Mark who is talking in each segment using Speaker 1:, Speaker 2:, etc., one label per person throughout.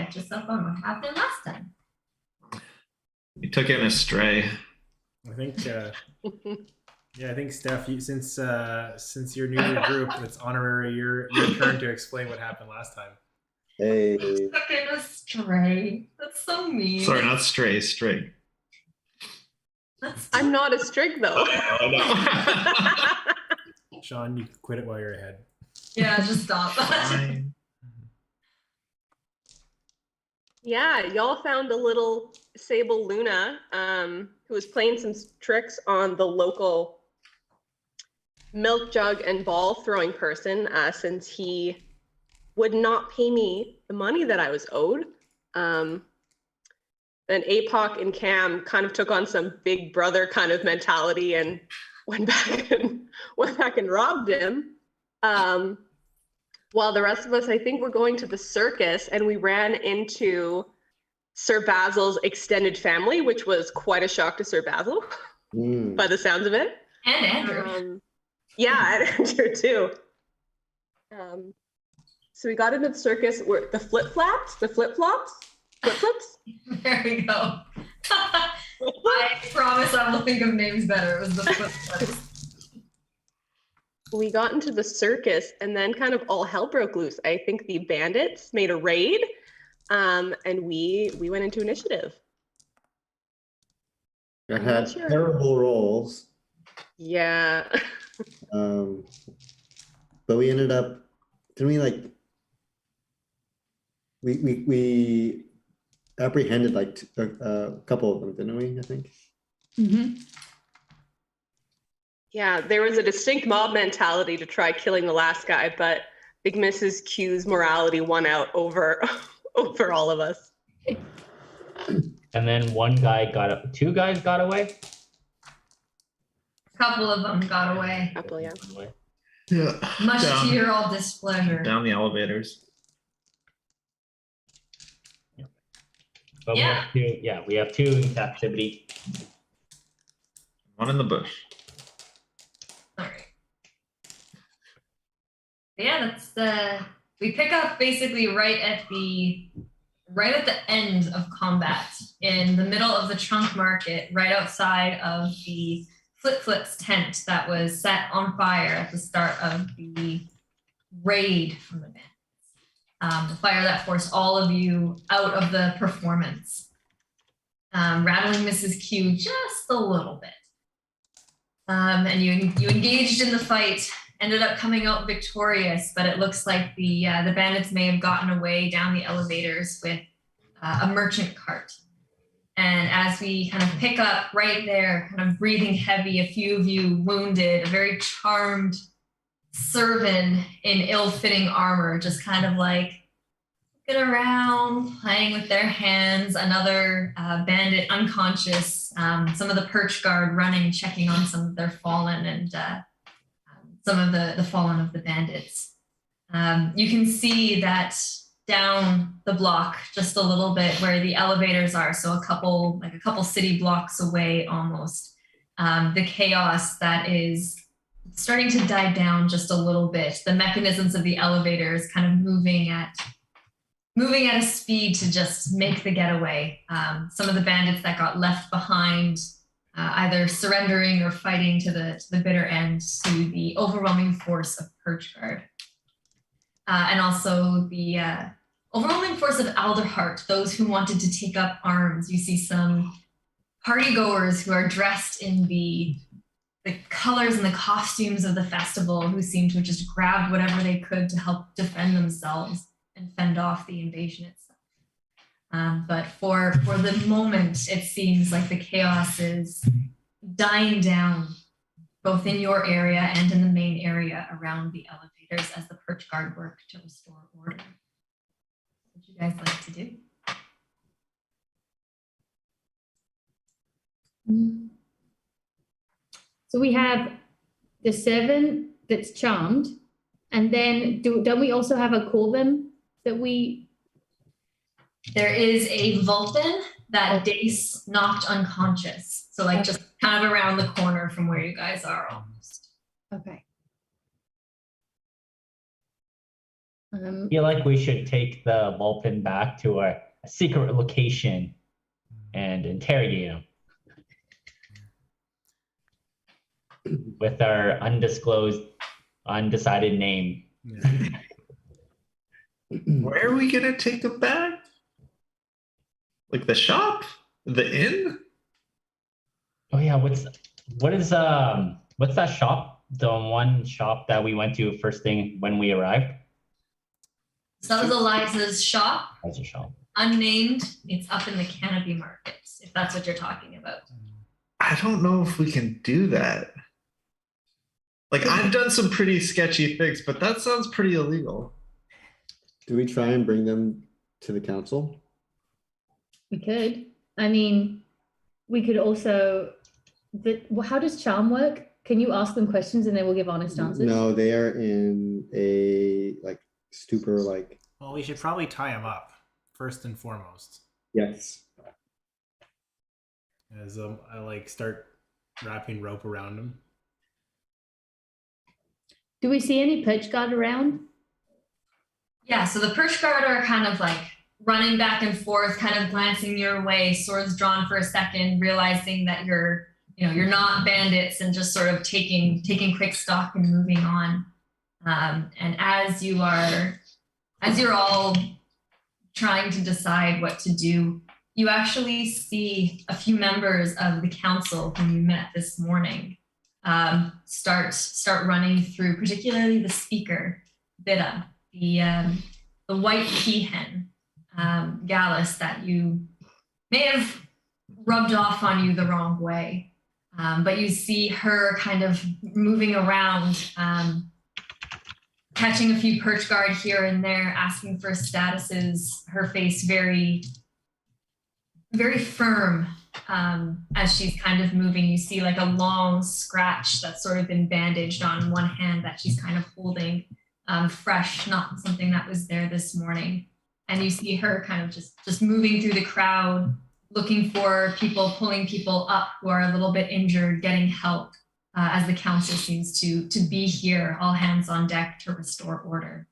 Speaker 1: catch us up on what happened last time.
Speaker 2: You took in a stray.
Speaker 3: I think, I think Steph, since you're new to the group, it's honorary your turn to explain what happened last time.
Speaker 4: Hey.
Speaker 1: Took in a stray. That's so mean.
Speaker 2: Sorry, not stray, strig.
Speaker 5: I'm not a strig though.
Speaker 2: Oh, no.
Speaker 3: Sean, you quit it while you're ahead.
Speaker 1: Yeah, just stop.
Speaker 2: Fine.
Speaker 5: Yeah, y'all found a little Sable Luna who was playing some tricks on the local milk jug and ball throwing person since he would not pay me the money that I was owed. Then Apoc and Cam kind of took on some big brother kind of mentality and went back and robbed him. While the rest of us, I think, were going to the circus, and we ran into Sir Basil's extended family, which was quite a shock to Sir Basil, by the sounds of it.
Speaker 1: And Andrew.
Speaker 5: Yeah, and Andrew too. So we got into the circus where the flip-flops.
Speaker 1: There we go. I promise I will think of names better. It was the flip-flops.
Speaker 5: We got into the circus and then kind of all hell broke loose. I think the bandits made a raid and we went into initiative.
Speaker 4: I had terrible rolls.
Speaker 5: Yeah.
Speaker 4: But we ended up, didn't we apprehended like a couple of them, didn't we, I think?
Speaker 1: Mm-hmm.
Speaker 5: Yeah, there was a distinct mob mentality to try killing the last guy, but Big Mrs. Q's morality won out over all of us.
Speaker 6: And then two guys got away?
Speaker 1: A couple of them got away.
Speaker 5: Couple, yeah.
Speaker 2: Yeah.
Speaker 1: Much to your all displeasure.
Speaker 2: Down the elevators.
Speaker 6: But
Speaker 1: Yeah.
Speaker 6: we have two in captivity.
Speaker 2: One in the bush.
Speaker 1: All right. Yeah, that's we pick up basically right at the end of combat, in the middle of the trunk market, right outside of the Flip-Flip's tent that was set on fire at the start of the raid from the bandits. The fire that forced all of you out of the performance, rattling Mrs. Q just a little bit. And you engaged in the fight, ended up coming out victorious, but it looks like the bandits may have gotten away down the elevators with a merchant cart. And as we kind of pick up right there, kind of breathing heavy, a few of you wounded, a very charmed servant in ill-fitting armor, just kind of like looking around, playing with their hands, another bandit unconscious, some of the perch guard running, checking on some of their fallen and some of the fallen of the bandits. You can see that down the block just a little bit where the elevators are, so a couple city blocks away almost, the chaos that is starting to die down just a little bit. The mechanisms of the elevators kind of moving at a speed to just make the getaway. Some of the bandits that got left behind, either surrendering or fighting to the bitter end to the overwhelming force of Perch Guard. And also the overwhelming force of Alderheart, those who wanted to take up arms. You see some partygoers who are dressed in the colors and the costumes of the festival, who seem to have just grabbed whatever they could to help defend themselves and fend off the invasion itself. But for the moment, it seems like the chaos is dying down, both in your area and in the main area around the elevators, as the Perch Guard work to restore order. What would you guys like to do?
Speaker 7: So we have the 7 that's charmed, and then don't we also have a Quillam that we?
Speaker 1: There is a Vulcan that Dace knocked unconscious. So like just kind of around the corner from where you guys are almost.
Speaker 7: Okay.
Speaker 6: I feel like we should take the ball pin back to a secret location and interrogate him with our undisclosed, undecided name.
Speaker 3: Yeah.
Speaker 2: Where are we gonna take them back? Like the shop? The inn?
Speaker 6: Oh yeah, what's that shop? The one shop that we went to first thing when we arrived?
Speaker 1: So that was Eliza's shop,
Speaker 6: That's a shop.
Speaker 1: unnamed. It's up in the Canopy Markets, if that's what you're talking about.
Speaker 2: I don't know if we can do that. Like I've done some pretty sketchy things, but that sounds pretty illegal.
Speaker 4: Do we try and bring them to the council?
Speaker 7: We could. I mean, we could also. How does charm work? Can you ask them questions and they will give honest answers?
Speaker 4: No, they are in a like stupor. Like
Speaker 3: Well, we should probably tie him up first and foremost.
Speaker 4: yes.
Speaker 3: As I like start wrapping rope around him.
Speaker 7: Do we see any perch guard around?
Speaker 1: Yeah, so the perch guard are kind of like running back and forth, kind of glancing your way, swords drawn for a second, realizing that you're not bandits, and just sort of taking quick stock and moving on. And as you're all trying to decide what to do, you actually see a few members of the council whom you met this morning start running through, particularly the speaker, Bida, the white peahen, Gallus, that you may have rubbed off on you the wrong way. But you see her kind of moving around, catching a few perch guard here and there, asking for statuses, her face very, very firm as she's kind of moving. You see like a long scratch that's sort of been bandaged on one hand that she's kind of holding fresh, not something that was there this morning. And you see her kind of just moving through the crowd, looking for people, pulling people up who are a little bit injured, getting help as the council seems to be here, all hands on deck to restore order.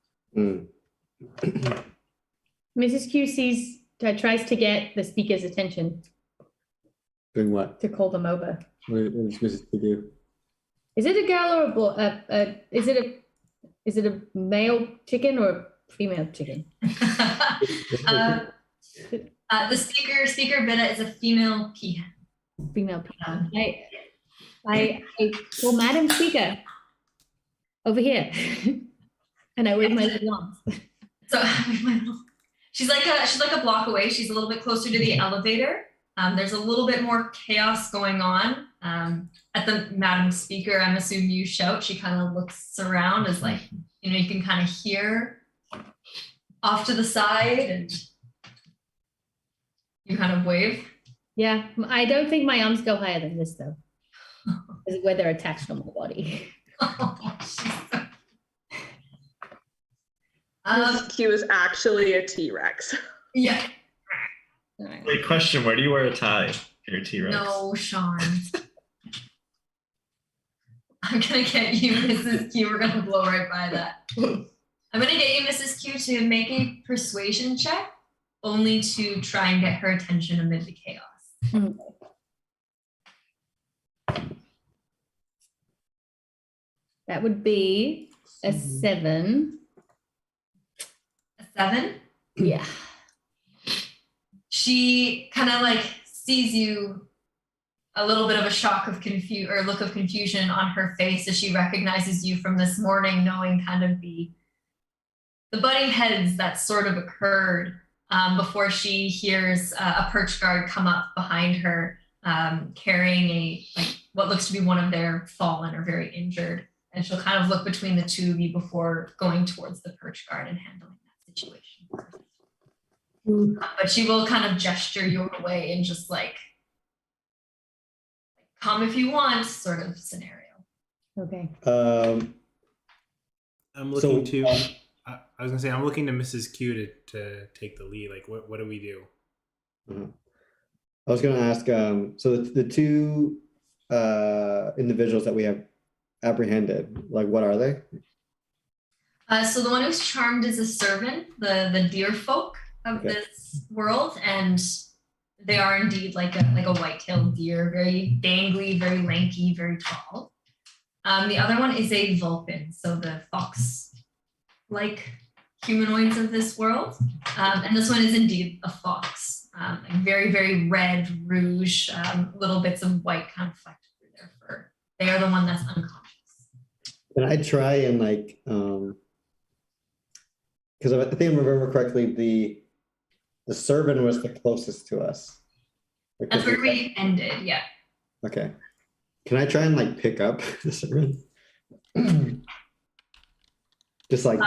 Speaker 7: Mrs. Q tries to get the speaker's attention
Speaker 4: Doing what?
Speaker 7: to call them over.
Speaker 4: What is Mrs. to do?
Speaker 7: Is it a girl or a boy? Is it a male chicken or a female chicken?
Speaker 1: The speaker Bida is a female peahen.
Speaker 7: Female peahen. Well, Madam Speaker, over here, and I wave my little arms.
Speaker 1: So she's like a block away. She's a little bit closer to the elevator. There's a little bit more chaos going on. At the Madam Speaker, I'm assuming you shout. She kind of looks around as like, you can kind of hear off to the side, and you kind of wave.
Speaker 7: Yeah, I don't think my arms go higher than this though. Is where they're attached on my body.
Speaker 5: Mrs. Q is actually a T-Rex.
Speaker 1: Yeah.
Speaker 2: Wait, question, where do you wear a tie if you're a T-Rex?
Speaker 1: No, Sean. I'm gonna get you, Mrs. Q. We're gonna blow right by that. I'm gonna get you, Mrs. Q, to make a persuasion check, only to try and get her attention amid the chaos.
Speaker 7: That would be a 7.
Speaker 1: A 7?
Speaker 7: Yeah.
Speaker 1: She kind of like sees you, a little bit of a shock of look of confusion on her face as she recognizes you from this morning, knowing kind of the butting heads that sort of occurred before she hears a perch guard come up behind her, carrying what looks to be one of their fallen or very injured. And she'll kind of look between the two of you before going towards the perch guard and handling that situation. But she will kind of gesture your way and just like, come if you want sort of scenario.
Speaker 7: Okay.
Speaker 3: I'm looking to. I was gonna say I'm looking to Mrs. Q to take the lead. Like, what do we do?
Speaker 4: I was going to ask. So the two individuals that we have apprehended, like, what are they?
Speaker 1: So the one who's charmed is a servant, the deer folk of
Speaker 4: Okay.
Speaker 1: this world, and they are indeed like a white-tailed deer, very dangly, very lanky, very tall. The other one is a vulpin, so the fox-like humanoids of this world, and this one is indeed a fox, very, very red, rouge, little bits of white kind of flecked through their fur. They are the one that's unconscious.
Speaker 4: Can I try and like, because I think I remember correctly, the servant was the closest to us.
Speaker 1: That's where we ended, yeah.
Speaker 4: Okay. Can I try and like pick up the servant? Just like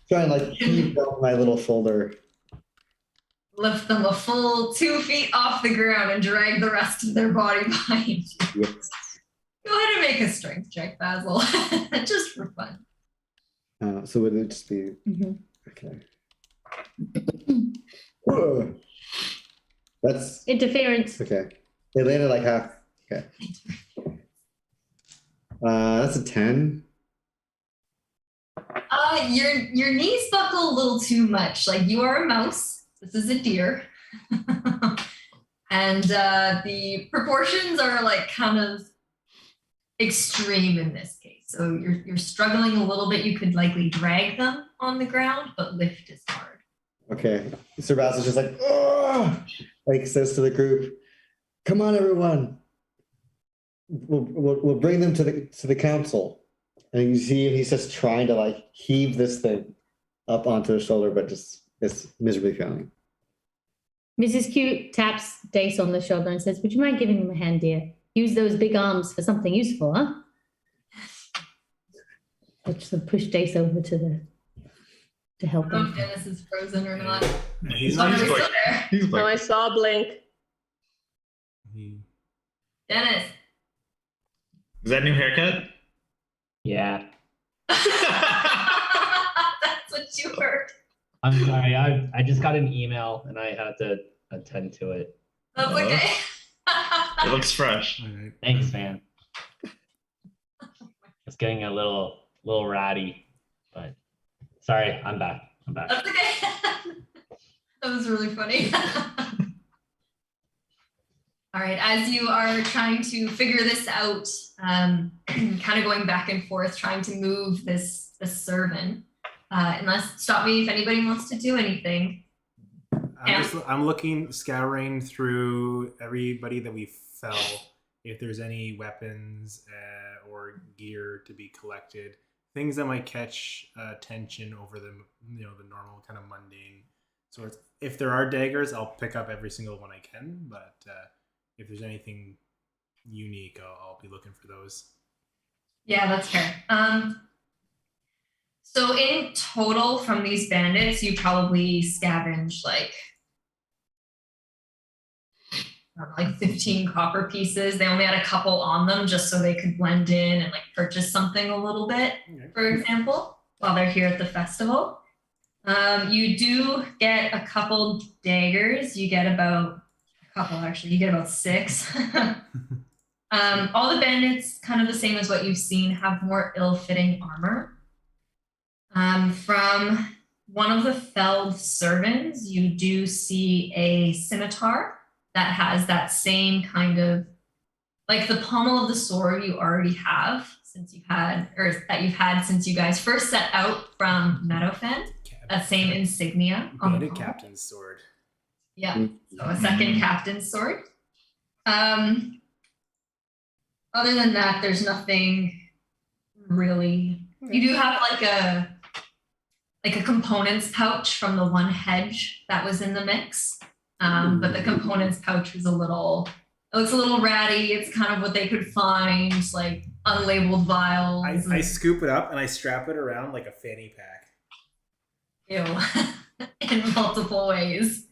Speaker 4: try and like keep on my little shoulder.
Speaker 1: Lift them a full 2 feet off the ground and drag the rest of their body behind you.
Speaker 4: Yes.
Speaker 1: Go ahead and make a strength check, Basil, just for fun.
Speaker 4: So would it just be
Speaker 7: Mhm.
Speaker 4: okay? Whoa. That's
Speaker 7: Interference.
Speaker 4: okay. They landed like half. Okay. That's a 10.
Speaker 1: Your knees buckle a little too much. Like, you are a mouse. This is a deer. And the proportions are like kind of extreme in this case. So you're struggling a little bit. You could likely drag them on the ground, but lift is hard.
Speaker 4: Okay. Sir Basil's just like, oh, like says to the group, come on, everyone. We'll bring them to the council. And you see he's just trying to like heave this thing up onto his shoulder, but just it's miserably failing.
Speaker 7: Mrs. Q taps Dace on the shoulder and says, would you mind giving him a hand, dear? Use those big arms for something useful, huh? I'll just push Dace over to help
Speaker 1: I don't know
Speaker 7: him.
Speaker 1: if Dennis is frozen or not.
Speaker 3: He's
Speaker 1: Oh,
Speaker 3: like,
Speaker 1: he's still there.
Speaker 2: He's
Speaker 5: No, I
Speaker 2: like,
Speaker 5: saw Blink.
Speaker 1: Dennis.
Speaker 2: is that new haircut?
Speaker 6: Yeah.
Speaker 1: That's what you heard.
Speaker 6: I'm sorry. I just got an email and I had to attend to it.
Speaker 1: That's
Speaker 2: Uh-oh.
Speaker 1: okay.
Speaker 2: It looks fresh.
Speaker 3: all right.
Speaker 6: Thanks, man. It's getting a little ratty, but sorry, I'm back.
Speaker 1: That's okay. That was really funny. All right, as you are trying to figure this out, kind of going back and forth, trying to move this servant, unless stop me if anybody wants to do anything.
Speaker 3: I'm looking, scouring through everybody that we fell. If there's any weapons or gear to be collected, things that might catch attention over the the normal kind of mundane sorts. If there are daggers, I'll pick up every single one I can. But if there's anything unique, I'll be looking for those.
Speaker 1: Yeah, that's fair. So in total, from these bandits, you probably scavenged like 15 copper pieces. They only had a couple on them just so they could blend in and like purchase something a little bit, for example, while they're here at the festival. You do get a couple daggers. You get about you get about 6. All the bandits, kind of the same as what you've seen, have more ill-fitting armor. From one of the felled servants, you do see a scimitar that has that same kind of, like the pommel of the sword you already have since you've had since you guys first set out from Meadowfen. That same insignia on the
Speaker 3: Bandit
Speaker 1: pommel.
Speaker 3: captain's sword.
Speaker 1: Yeah, so a second captain's sword. Other than that, there's nothing really. You do have like a components pouch from the one hedge that was in the mix. But the components pouch was it looks a little ratty. It's kind of what they could find, like unlabeled vials.
Speaker 3: I scoop it up and I strap it around like a fanny pack.
Speaker 1: Ew. In multiple ways.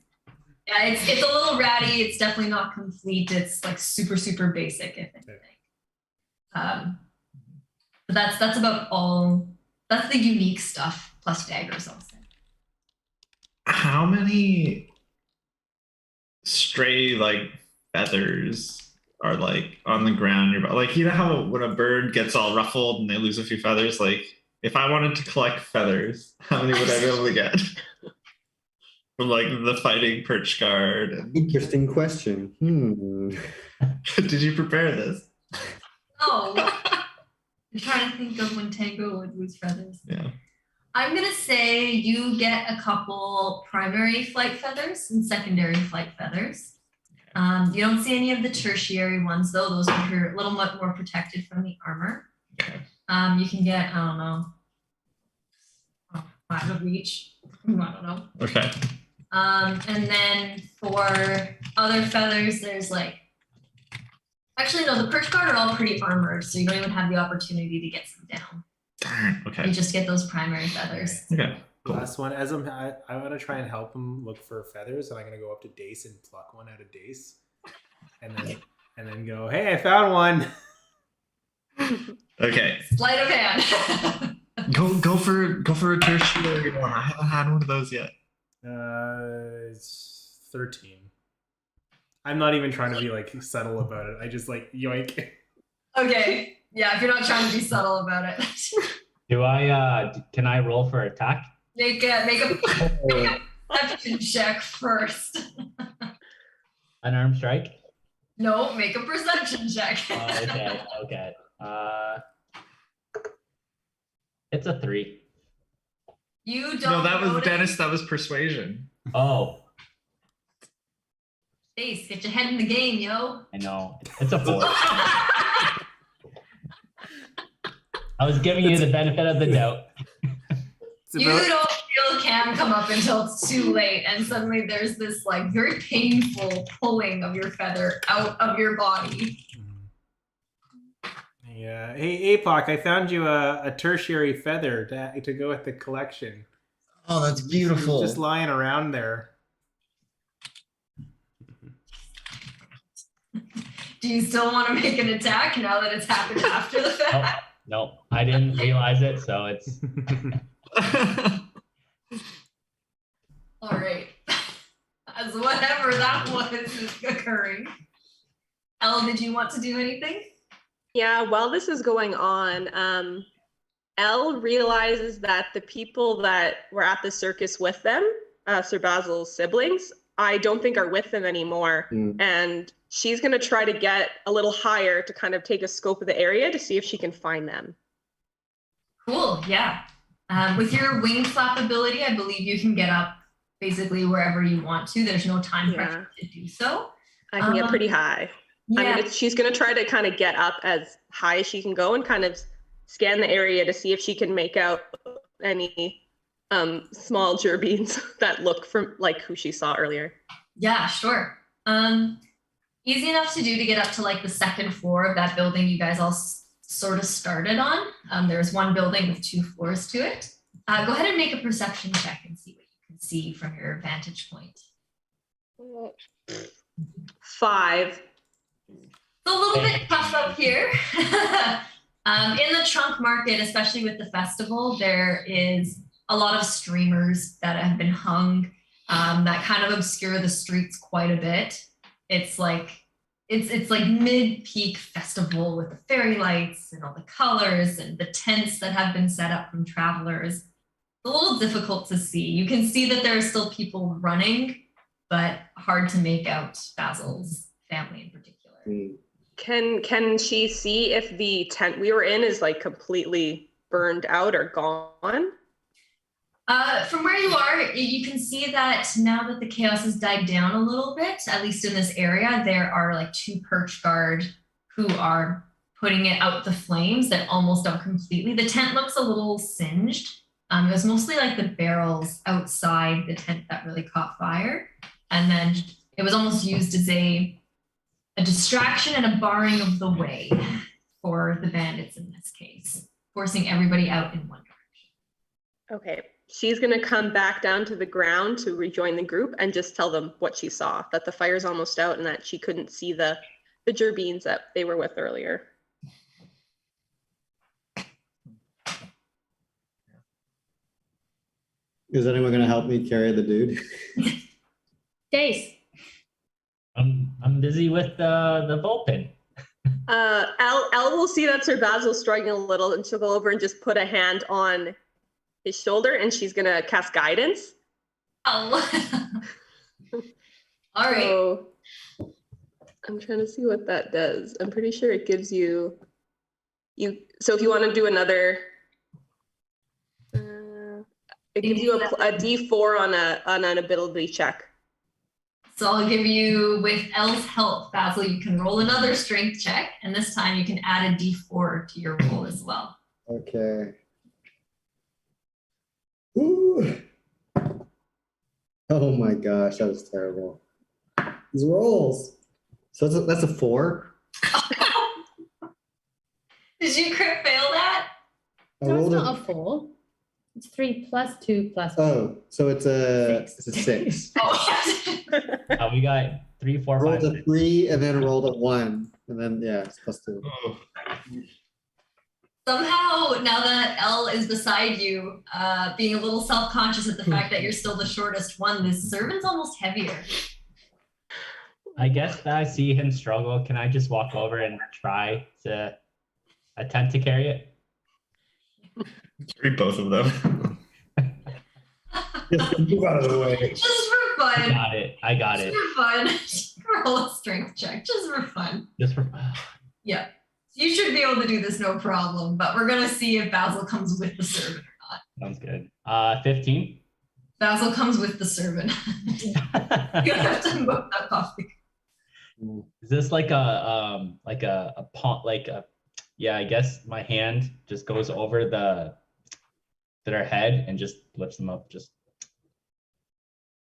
Speaker 1: Yeah, it's a little ratty. It's definitely not complete. It's like super, super basic, if anything. But that's about all. That's the unique stuff plus daggers, I'll say.
Speaker 2: How many stray like feathers are like on the ground nearby? Like, you know how when a bird gets all ruffled and they lose a few feathers, like if I wanted to collect feathers, how many would I be able to get? From like the fighting perch guard. And...
Speaker 4: Interesting question.
Speaker 2: Did you prepare this?
Speaker 1: Oh, I'm trying to think of when Tango would lose feathers.
Speaker 2: Yeah.
Speaker 1: I'm gonna say you get a couple primary flight feathers and secondary flight feathers. You don't see any of the tertiary ones though; those are a little bit more protected from the armor.
Speaker 2: Okay.
Speaker 1: You can get, I don't know, 5 of each. I don't know.
Speaker 2: Okay.
Speaker 1: And then for other feathers, there's like, actually no, the perch guard are all pretty armored, so you don't even have the opportunity to get some down.
Speaker 2: Darn. Okay.
Speaker 1: You just get those primary feathers.
Speaker 2: Okay. Cool.
Speaker 3: Last one. As I want to try and help him look for feathers, and I'm gonna go up to Dace and pluck one out of Dace, and then go, "Hey, I found one."
Speaker 2: Okay.
Speaker 1: Sleight of hand.
Speaker 2: Go for a tertiary one. I haven't had one of those yet.
Speaker 3: It's 13. I'm not even trying to be like subtle about it. I just like yoink.
Speaker 1: Okay. Yeah, if you're not trying to be subtle about it.
Speaker 6: Can I roll for attack?
Speaker 1: Make a perception check first.
Speaker 6: Unarmed strike?
Speaker 1: No, make a perception check.
Speaker 6: Okay. It's a 3.
Speaker 1: You don't.
Speaker 2: No, that was
Speaker 1: notice.
Speaker 2: Dennis. That was persuasion.
Speaker 6: Oh,
Speaker 1: Ace, get your head in the game, yo.
Speaker 6: I know. It's a 4. I was giving you the benefit of the doubt.
Speaker 1: You don't feel Cam come up until it's too late, and suddenly there's this like very painful pulling of your feather out of your body.
Speaker 3: Yeah. Hey, Apoc, I found you a tertiary feather to go with the collection.
Speaker 2: Oh, that's beautiful.
Speaker 3: It's just lying around there.
Speaker 1: Do you still want to make an attack now that it's happened after the fact?
Speaker 6: No, I didn't realize it, so it's...
Speaker 1: All right. As whatever that was is occurring. Elle, did you want to do anything?
Speaker 5: Yeah, while this is going on, Elle realizes that the people that were at the circus with them, Sir Basil's siblings, I don't think are with them anymore. And she's going to try to get a little higher to kind of take a scope of the area to see if she can find them.
Speaker 1: Cool, yeah. With your wing flap ability, I believe you can get up basically wherever you want to. There's no time pressure to do so.
Speaker 5: I can get pretty high.
Speaker 1: Yeah.
Speaker 5: I mean, she's going to try to kind of get up as high as she can go and kind of scan the area to see if she can make out any small gerbeans that look from like who she saw earlier.
Speaker 1: Yeah, sure. Easy enough to do to get up to like the second floor of that building you guys all sort of started on. There's one building with 2 floors to it. Go ahead and make a perception check and see what you can see from your vantage point.
Speaker 5: 5.
Speaker 1: It's a little bit tough up here. In the trunk market, especially with the festival, there is a lot of streamers that have been hung that kind of obscure the streets quite a bit. It's like mid-peak festival with the fairy lights and all the colors and the tents that have been set up from travelers. It's a little difficult to see. You can see that there are still people running, but hard to make out Basil's family in particular.
Speaker 5: Can she see if the tent we were in is like completely burned out or gone?
Speaker 1: From where you are, you can see that now that the chaos has died down a little bit, at least in this area, there are like 2 perch guard who are putting it out the flames that almost don't completely. The tent looks a little singed. It was mostly like the barrels outside the tent that really caught fire. And then it was almost used as a distraction and a barring of the way for the bandits in this case, forcing everybody out in one direction.
Speaker 5: Okay. She's going to come back down to the ground to rejoin the group and just tell them what she saw, that the fire's almost out and that she couldn't see the gerbeans that they were with earlier.
Speaker 4: Is anyone going to help me carry the dude?
Speaker 7: Dace.
Speaker 6: I'm busy with the bullpen.
Speaker 5: Elle will see that Sir Basil's struggling a little, and she'll go over and just put a hand on his shoulder, and she's gonna cast guidance.
Speaker 1: Oh. All right.
Speaker 5: So I'm trying to see what that does. I'm pretty sure it gives you. So if you want to do another, it gives you a D4 on an ability check.
Speaker 1: So I'll give you, with Elle's help, Basil, you can roll another strength check, and this time you can add a D4 to your roll as well.
Speaker 4: Okay. Ooh. Oh my gosh, that was terrible. These rolls. So that's a 4.
Speaker 1: Did you crit fail that?
Speaker 4: I
Speaker 7: No, it's
Speaker 4: rolled
Speaker 7: not a 4. It's 3 plus 2 plus 1.
Speaker 4: Oh, so it's a 6.
Speaker 1: Oh.
Speaker 6: We got 3, 4, 5,
Speaker 4: Rolled a
Speaker 6: 6.
Speaker 4: 3 and then rolled a 1. And then it's plus 2.
Speaker 1: Somehow, now that Elle is beside you, being a little self-conscious at the fact that you're still the shortest one, this servant's almost heavier.
Speaker 6: I guess that I see him struggle. Can I just walk over and try to attempt to carry it?
Speaker 2: Carry both of them.
Speaker 4: Just move out of the way.
Speaker 1: Just for fun.
Speaker 6: I got it.
Speaker 1: Just for fun. Just roll a strength check, just for fun.
Speaker 6: Just for
Speaker 1: Yeah. You should be able to do this no problem, but we're gonna see if Basil comes with the servant or not.
Speaker 6: sounds good. 15.
Speaker 1: Basil comes with the servant. You have to move that coffee.
Speaker 6: Is this like a pawn, yeah, I guess my hand just goes over their head and just lifts them up. Just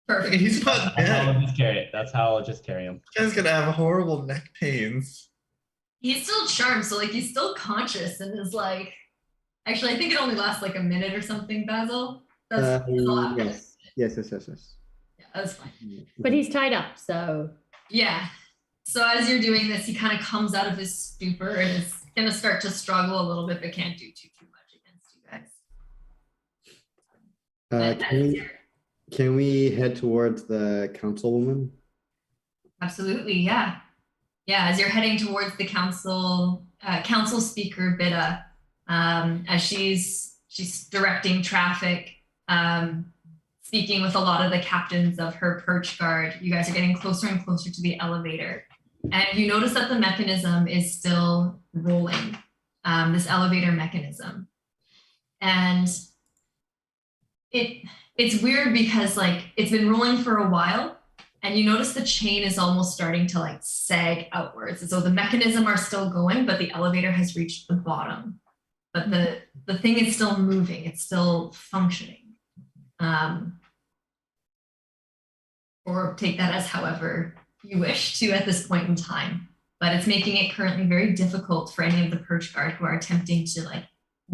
Speaker 1: Perfect.
Speaker 2: He's not
Speaker 6: that's how
Speaker 2: dead.
Speaker 6: I'll just carry it. That's how I'll just carry him.
Speaker 2: This guy's gonna have horrible neck pains.
Speaker 1: He's still charmed, so like he's still conscious and is like, actually, I think it only lasts like a minute or something, Basil. That's a lot.
Speaker 4: Yes. Yes.
Speaker 1: Yeah, that's fine.
Speaker 7: But he's tied up, so.
Speaker 1: Yeah. So as you're doing this, he kind of comes out of his stupor and is gonna start to struggle a little bit, but can't do too much against you guys.
Speaker 4: Can we head towards the councilwoman?
Speaker 1: Absolutely, yeah. Yeah, as you're heading towards the council speaker, Bida, as she's directing traffic, speaking with a lot of the captains of her perch guard, you guys are getting closer and closer to the elevator. And you notice that the mechanism is still rolling, this elevator mechanism. And it's weird because like it's been rolling for a while, and you notice the chain is almost starting to like sag outwards. So the mechanism are still going, but the elevator has reached the bottom. But the thing is still moving, it's still functioning. Or take that as however you wish to at this point in time. But it's making it currently very difficult for any of the perch guard who are attempting to like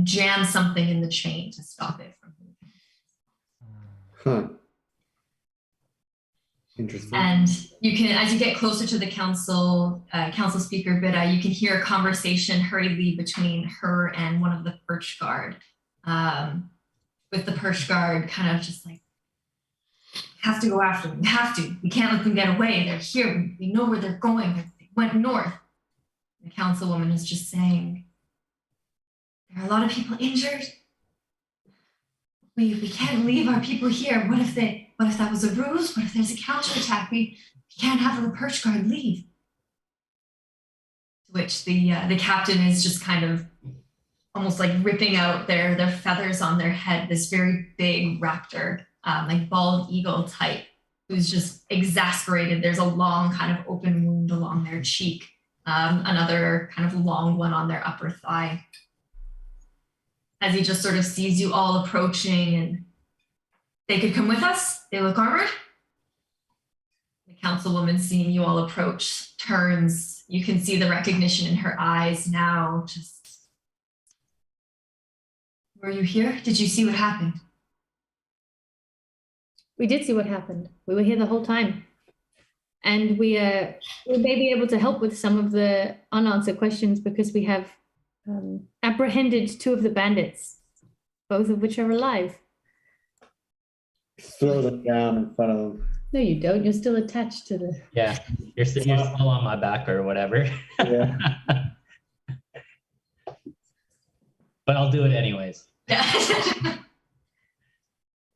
Speaker 1: jam something in the chain to stop it from moving.
Speaker 4: Huh. Interesting.
Speaker 1: And you can, as you get closer to the council speaker, Bida, you can hear a conversation hurriedly between her and one of the perch guard. With the perch guard kind of just like, have to go after them. We have to. We can't let them get away. They're here. We know where they're going. They went north. The councilwoman is just saying, there are a lot of people injured. We can't leave our people here. What if that was a ruse? What if there's a counterattack? We can't have the perch guard leave. To which the captain is just kind of almost like ripping out their feathers on their head. This very big raptor, like bald eagle type, who's just exasperated. There's a long kind of open wound along their cheek, another kind of long one on their upper thigh. As he just sort of sees you all approaching, and they could come with us. They look armored. The councilwoman, seeing you all approach, turns. You can see the recognition in her eyes now. Just, were you here? Did you see what happened?
Speaker 7: We did see what happened. We were here the whole time. And we may be able to help with some of the unanswered questions because we have apprehended 2 of the bandits, both of which are alive.
Speaker 4: Throw them down in front of them.
Speaker 7: No, you don't. You're still attached to the...
Speaker 6: Yeah, you're still on my back or whatever.
Speaker 4: Yeah.
Speaker 6: but I'll do it anyways.
Speaker 1: Yeah.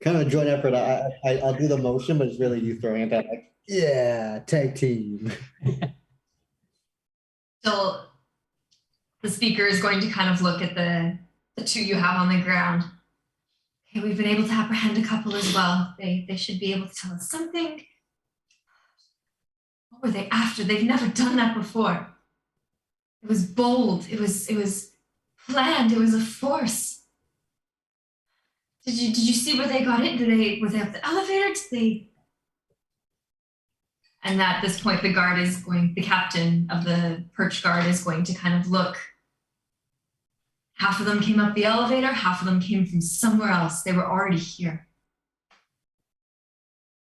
Speaker 4: Kind of a joint effort. I'll do the motion, but it's really you throwing it back like, yeah, tag team.
Speaker 1: So the speaker is going to kind of look at the two you have on the ground. Okay, we've been able to apprehend a couple as well. They should be able to tell us something. What were they after? They've never done that before. It was bold. It was planned. It was a force. Did you see where they got in? Were they up the elevator? And at this point, the captain of the perch guard is going to kind of look. Half of them came up the elevator, half of them came from somewhere else. They were already here.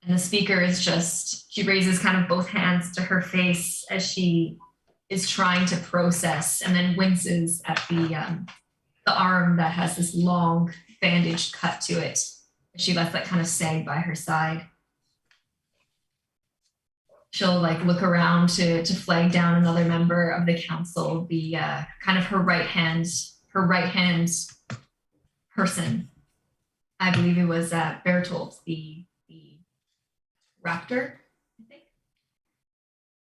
Speaker 1: And the speaker she raises kind of both hands to her face as she is trying to process, and then winces at the arm that has this long bandaged cut to it. She lets that kind of sag by her side. She'll look around to flag down another member of the council, the kind of her right hand person. I believe it was Bertolt, the raptor, I think.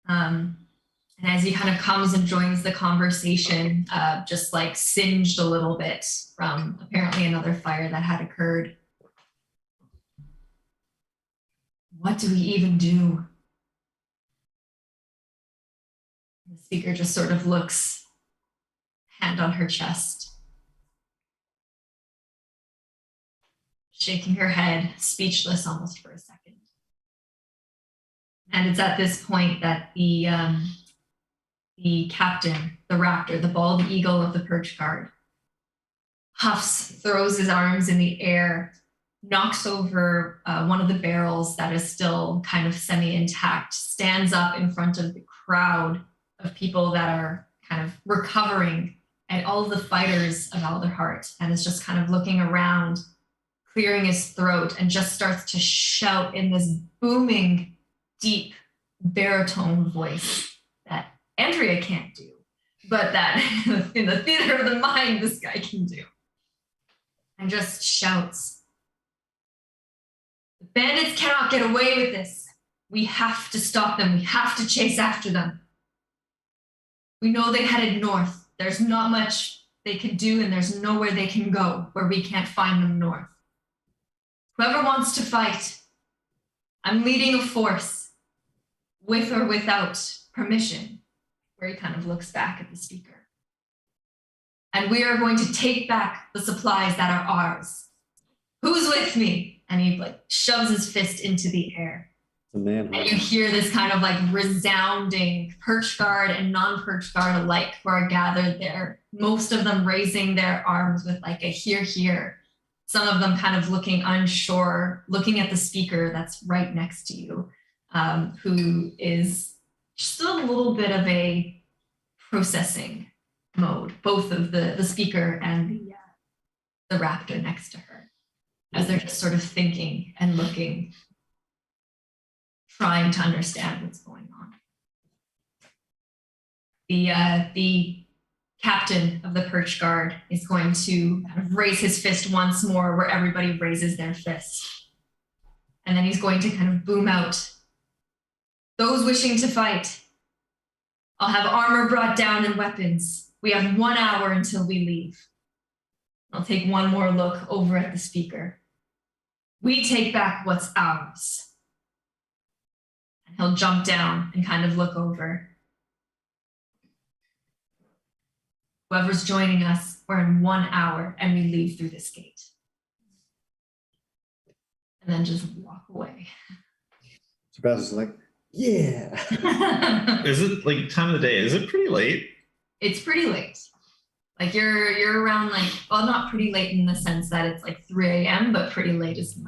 Speaker 1: And as he kind of comes and joins the conversation, just singed a little bit from apparently another fire that had occurred. What do we even do? The speaker just sort of looks, hand on her chest, shaking her head, speechless almost for a second. And it's at this point that the captain, the raptor, the bald eagle of the perch guard, huffs, throws his arms in the air, knocks over one of the barrels that is still kind of semi-intact, stands up in front of the crowd of people that are kind of recovering, and all of the fighters of Alderheart, and is just kind of looking around, clearing his throat, and just starts to shout in this booming, deep baritone voice that Andrea can't do, but that in the theater of the mind, this guy can do. And just shouts, "The bandits cannot get away with this. We have to stop them. We have to chase after them. We know they headed north. There's not much they can do, and there's nowhere they can go where we can't find them north. Whoever wants to fight, I'm leading a force, with or without permission," where he kind of looks back at the speaker. "And we are going to take back the supplies that are ours. Who's with me?" And he shoves his fist into the air.
Speaker 4: The man.
Speaker 1: And you hear this kind of resounding perch guard and non-perch guard alike who are gathered there, most of them raising their arms with a hear, hear. Some of them kind of looking unsure, looking at the speaker that's right next to you, who is still a little bit of a processing mode, both of the speaker and the raptor next to her, as they're just sort of thinking and looking, trying to understand what's going on. The captain of the perch guard is going to kind of raise his fist once more, where everybody raises their fist. And then he's going to kind of boom out, "Those wishing to fight, I'll have armor brought down and weapons. We have 1 hour until we leave." I'll take one more look over at the speaker. "We take back what's ours." And he'll jump down and kind of look over. "Whoever's joining us, we're in 1 hour and we leave through this gate." And then just walk away.
Speaker 4: So Basil's like, yeah.
Speaker 2: Is it time of the day? Is it pretty late?
Speaker 1: It's pretty late. You're around well, not pretty late in the sense that it's 3 a.m., but pretty late is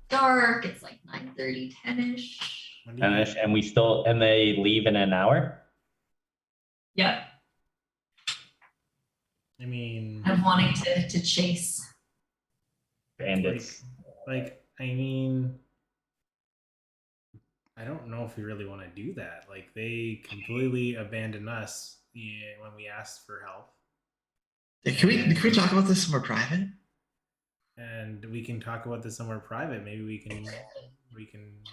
Speaker 1: dark. It's 9:30, 10-ish.
Speaker 6: And they leave in an hour?
Speaker 1: Yep.
Speaker 3: I mean,
Speaker 1: I'm wanting to chase
Speaker 6: bandits.
Speaker 3: I mean, I don't know if we really want to do that. They completely abandoned us when we asked for help.
Speaker 2: Can we talk about this somewhere private?
Speaker 3: And we can talk about this somewhere private. Maybe we can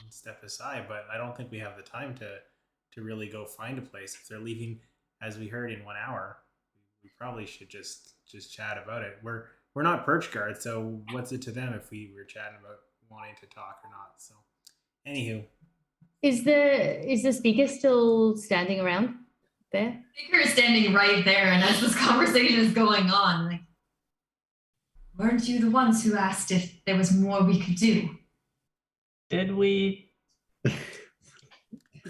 Speaker 3: step aside, but I don't think we have the time to really go find a place. If they're leaving, as we heard, in 1 hour, we probably should just chat about it. We're not perch guards, so what's it to them if we were chatting about wanting to talk or not? So, anywho,
Speaker 7: Is the speaker still standing around there?
Speaker 1: Speaker is standing right there, and as this conversation is going on, like, weren't you the ones who asked if there was more we could do?
Speaker 6: Did we?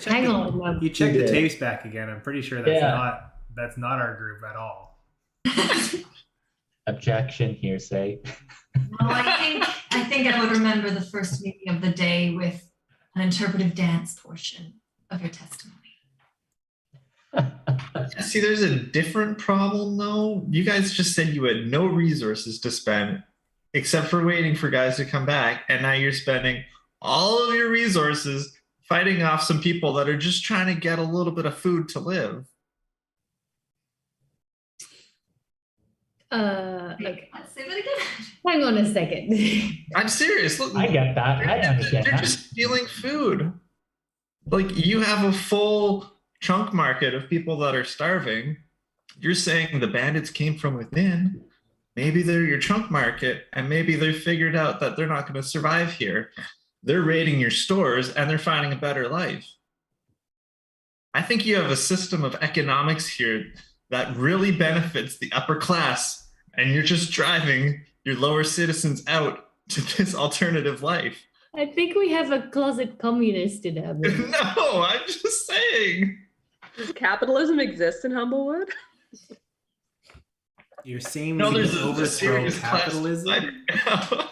Speaker 7: Hang on.
Speaker 3: you check
Speaker 4: You
Speaker 3: the
Speaker 4: did.
Speaker 3: tapes back again. I'm pretty sure that's not our group at all.
Speaker 6: Objection, hearsay.
Speaker 1: Well, I think I would remember the first meeting of the day with an interpretive dance portion of your testimony.
Speaker 2: See, there's a different problem though. You guys just said you had no resources to spend except for waiting for guys to come back, and now you're spending all of your resources fighting off some people that are just trying to get a little bit of food to live.
Speaker 7: Okay.
Speaker 1: Let's say that again.
Speaker 7: Hang on a second.
Speaker 2: I'm serious. Look,
Speaker 6: I get that. I understand
Speaker 2: they're
Speaker 6: that.
Speaker 2: just stealing food. Like, you have a full chunk market of people that are starving. You're saying the bandits came from within. Maybe they're your chunk market, and maybe they've figured out that they're not going to survive here. They're raiding your stores, and they're finding a better life. I think you have a system of economics here that really benefits the upper class, and you're just driving your lower citizens out to this alternative life.
Speaker 7: I think we have a closet communist in our midst.
Speaker 2: No, I'm just saying.
Speaker 5: Does capitalism exist in Humblewood?
Speaker 3: You're saying
Speaker 2: No,
Speaker 3: we
Speaker 2: there's
Speaker 3: can
Speaker 2: a
Speaker 3: overthrow
Speaker 2: serious class
Speaker 3: capitalism?
Speaker 2: divide right now.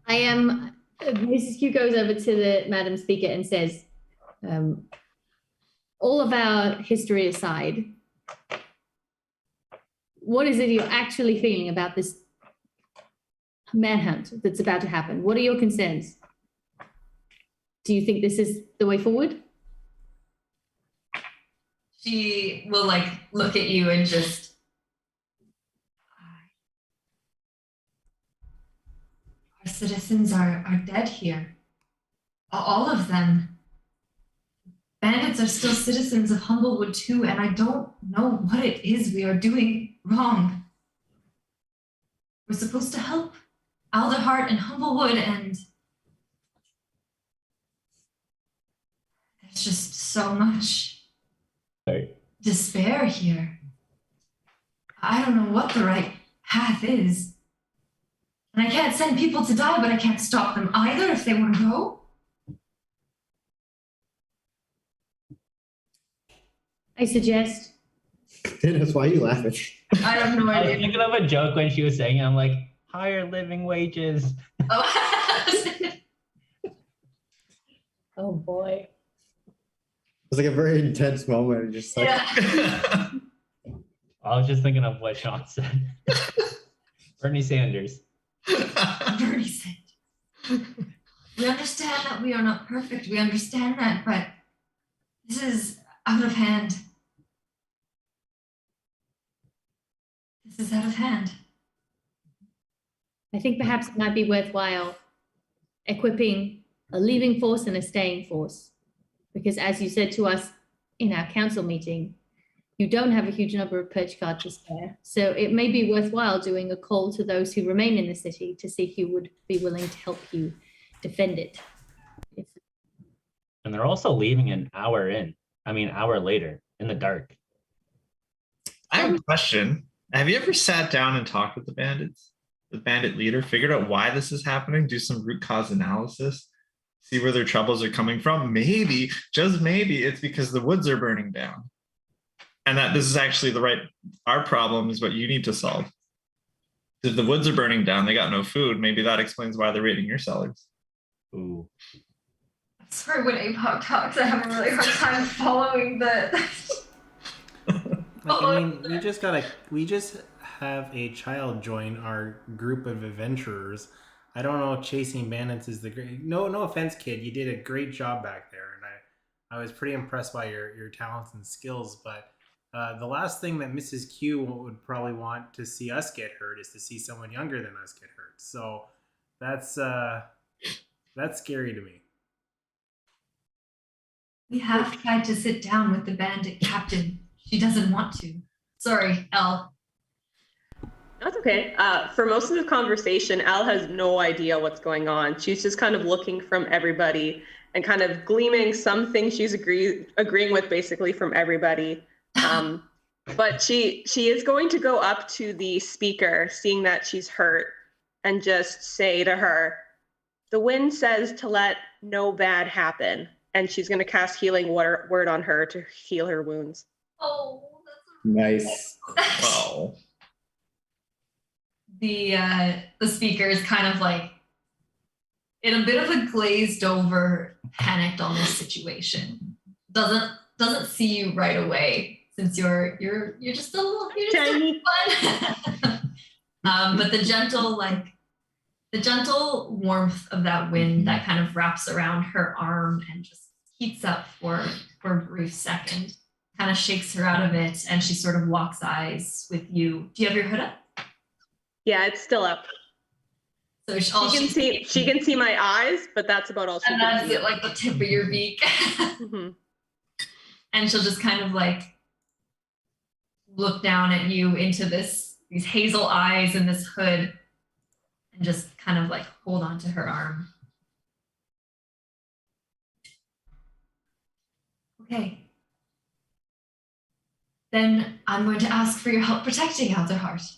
Speaker 7: I am. Mrs. Q goes over to the Madam Speaker and says, all of our history aside, what is it you're actually feeling about this manhunt that's about to happen? What are your concerns? Do you think this is the way forward?
Speaker 1: She will like look at you and just our citizens are dead here. All of them. Bandits are still citizens of Humblewood too, and I don't know what it is we are doing wrong. We're supposed to help Alderheart and Humblewood, and there's just so much despair here. I don't know what the right path is. And I can't send people to die, but I can't stop them either if they want to go.
Speaker 7: I suggest.
Speaker 4: Dennis, why are you laughing?
Speaker 1: I have no
Speaker 6: I was
Speaker 1: idea.
Speaker 6: thinking of a joke when she was saying it. I'm like, higher living wages.
Speaker 1: Oh.
Speaker 7: Oh boy.
Speaker 4: It's like a very intense moment. Just like,
Speaker 1: Yeah.
Speaker 6: I was just thinking of what Sean said. Bernie Sanders.
Speaker 1: Bernie said. We understand that we are not perfect. We understand that, but this is out of hand. This is out of hand.
Speaker 7: I think perhaps it might be worthwhile equipping a leaving force and a staying force. Because as you said to us in our council meeting, you don't have a huge number of perch guards to spare. So it may be worthwhile doing a call to those who remain in the city to see who would be willing to help you defend it.
Speaker 6: And they're also leaving an hour later in the dark.
Speaker 2: I have a question. Have you ever sat down and talked with the bandits? The bandit leader, figured out why this is happening, do some root cause analysis, see where their troubles are coming from? Maybe, just maybe, it's because the woods are burning down. And that this is actually our problem is what you need to solve. If the woods are burning down, they got no food, maybe that explains why they're raiding your cellars.
Speaker 6: Ooh.
Speaker 1: Sorry, when Apoc talks, I have a really hard time following the.
Speaker 3: Like, I mean, we just have a child join our group of adventurers. I don't know if chasing bandits is the great. No offense, kid. You did a great job back there, and I was pretty impressed by your talents and skills. But The last thing that Mrs. Q would probably want to see us get hurt is to see someone younger than us get hurt. So that's scary to me.
Speaker 1: We have tried to sit down with the bandit captain. She doesn't want to. Sorry, Elle.
Speaker 5: That's okay. For most of the conversation, Al has no idea what's going on. She's just kind of looking from everybody and kind of gleaming some things she's agreeing with basically from everybody. But she is going to go up to the speaker, seeing that she's hurt, and just say to her, "The wind says to let no bad happen." And she's going to cast healing word on her to heal her wounds.
Speaker 1: Oh,
Speaker 4: Nice.
Speaker 2: Wow.
Speaker 1: The speaker is kind of like in a bit of a glazed over, panicked on this situation. Doesn't see you right away since you're just a little
Speaker 5: Tiny.
Speaker 1: fun. But the gentle warmth of that wind that kind of wraps around her arm and just heats up for a brief second, kind of shakes her out of it, and she sort of locks eyes with you. Do you have your hood up?
Speaker 5: Yeah, it's still up.
Speaker 1: So
Speaker 5: she can see my eyes, but that's about all she
Speaker 1: and
Speaker 5: can
Speaker 1: that's
Speaker 5: see.
Speaker 1: it, like the tip of your beak.
Speaker 5: Mm-hmm.
Speaker 1: And she'll just kind of like look down at you into these hazel eyes and this hood and just kind of like hold on to her arm. Okay. Then I'm going to ask for your help protecting Elderheart.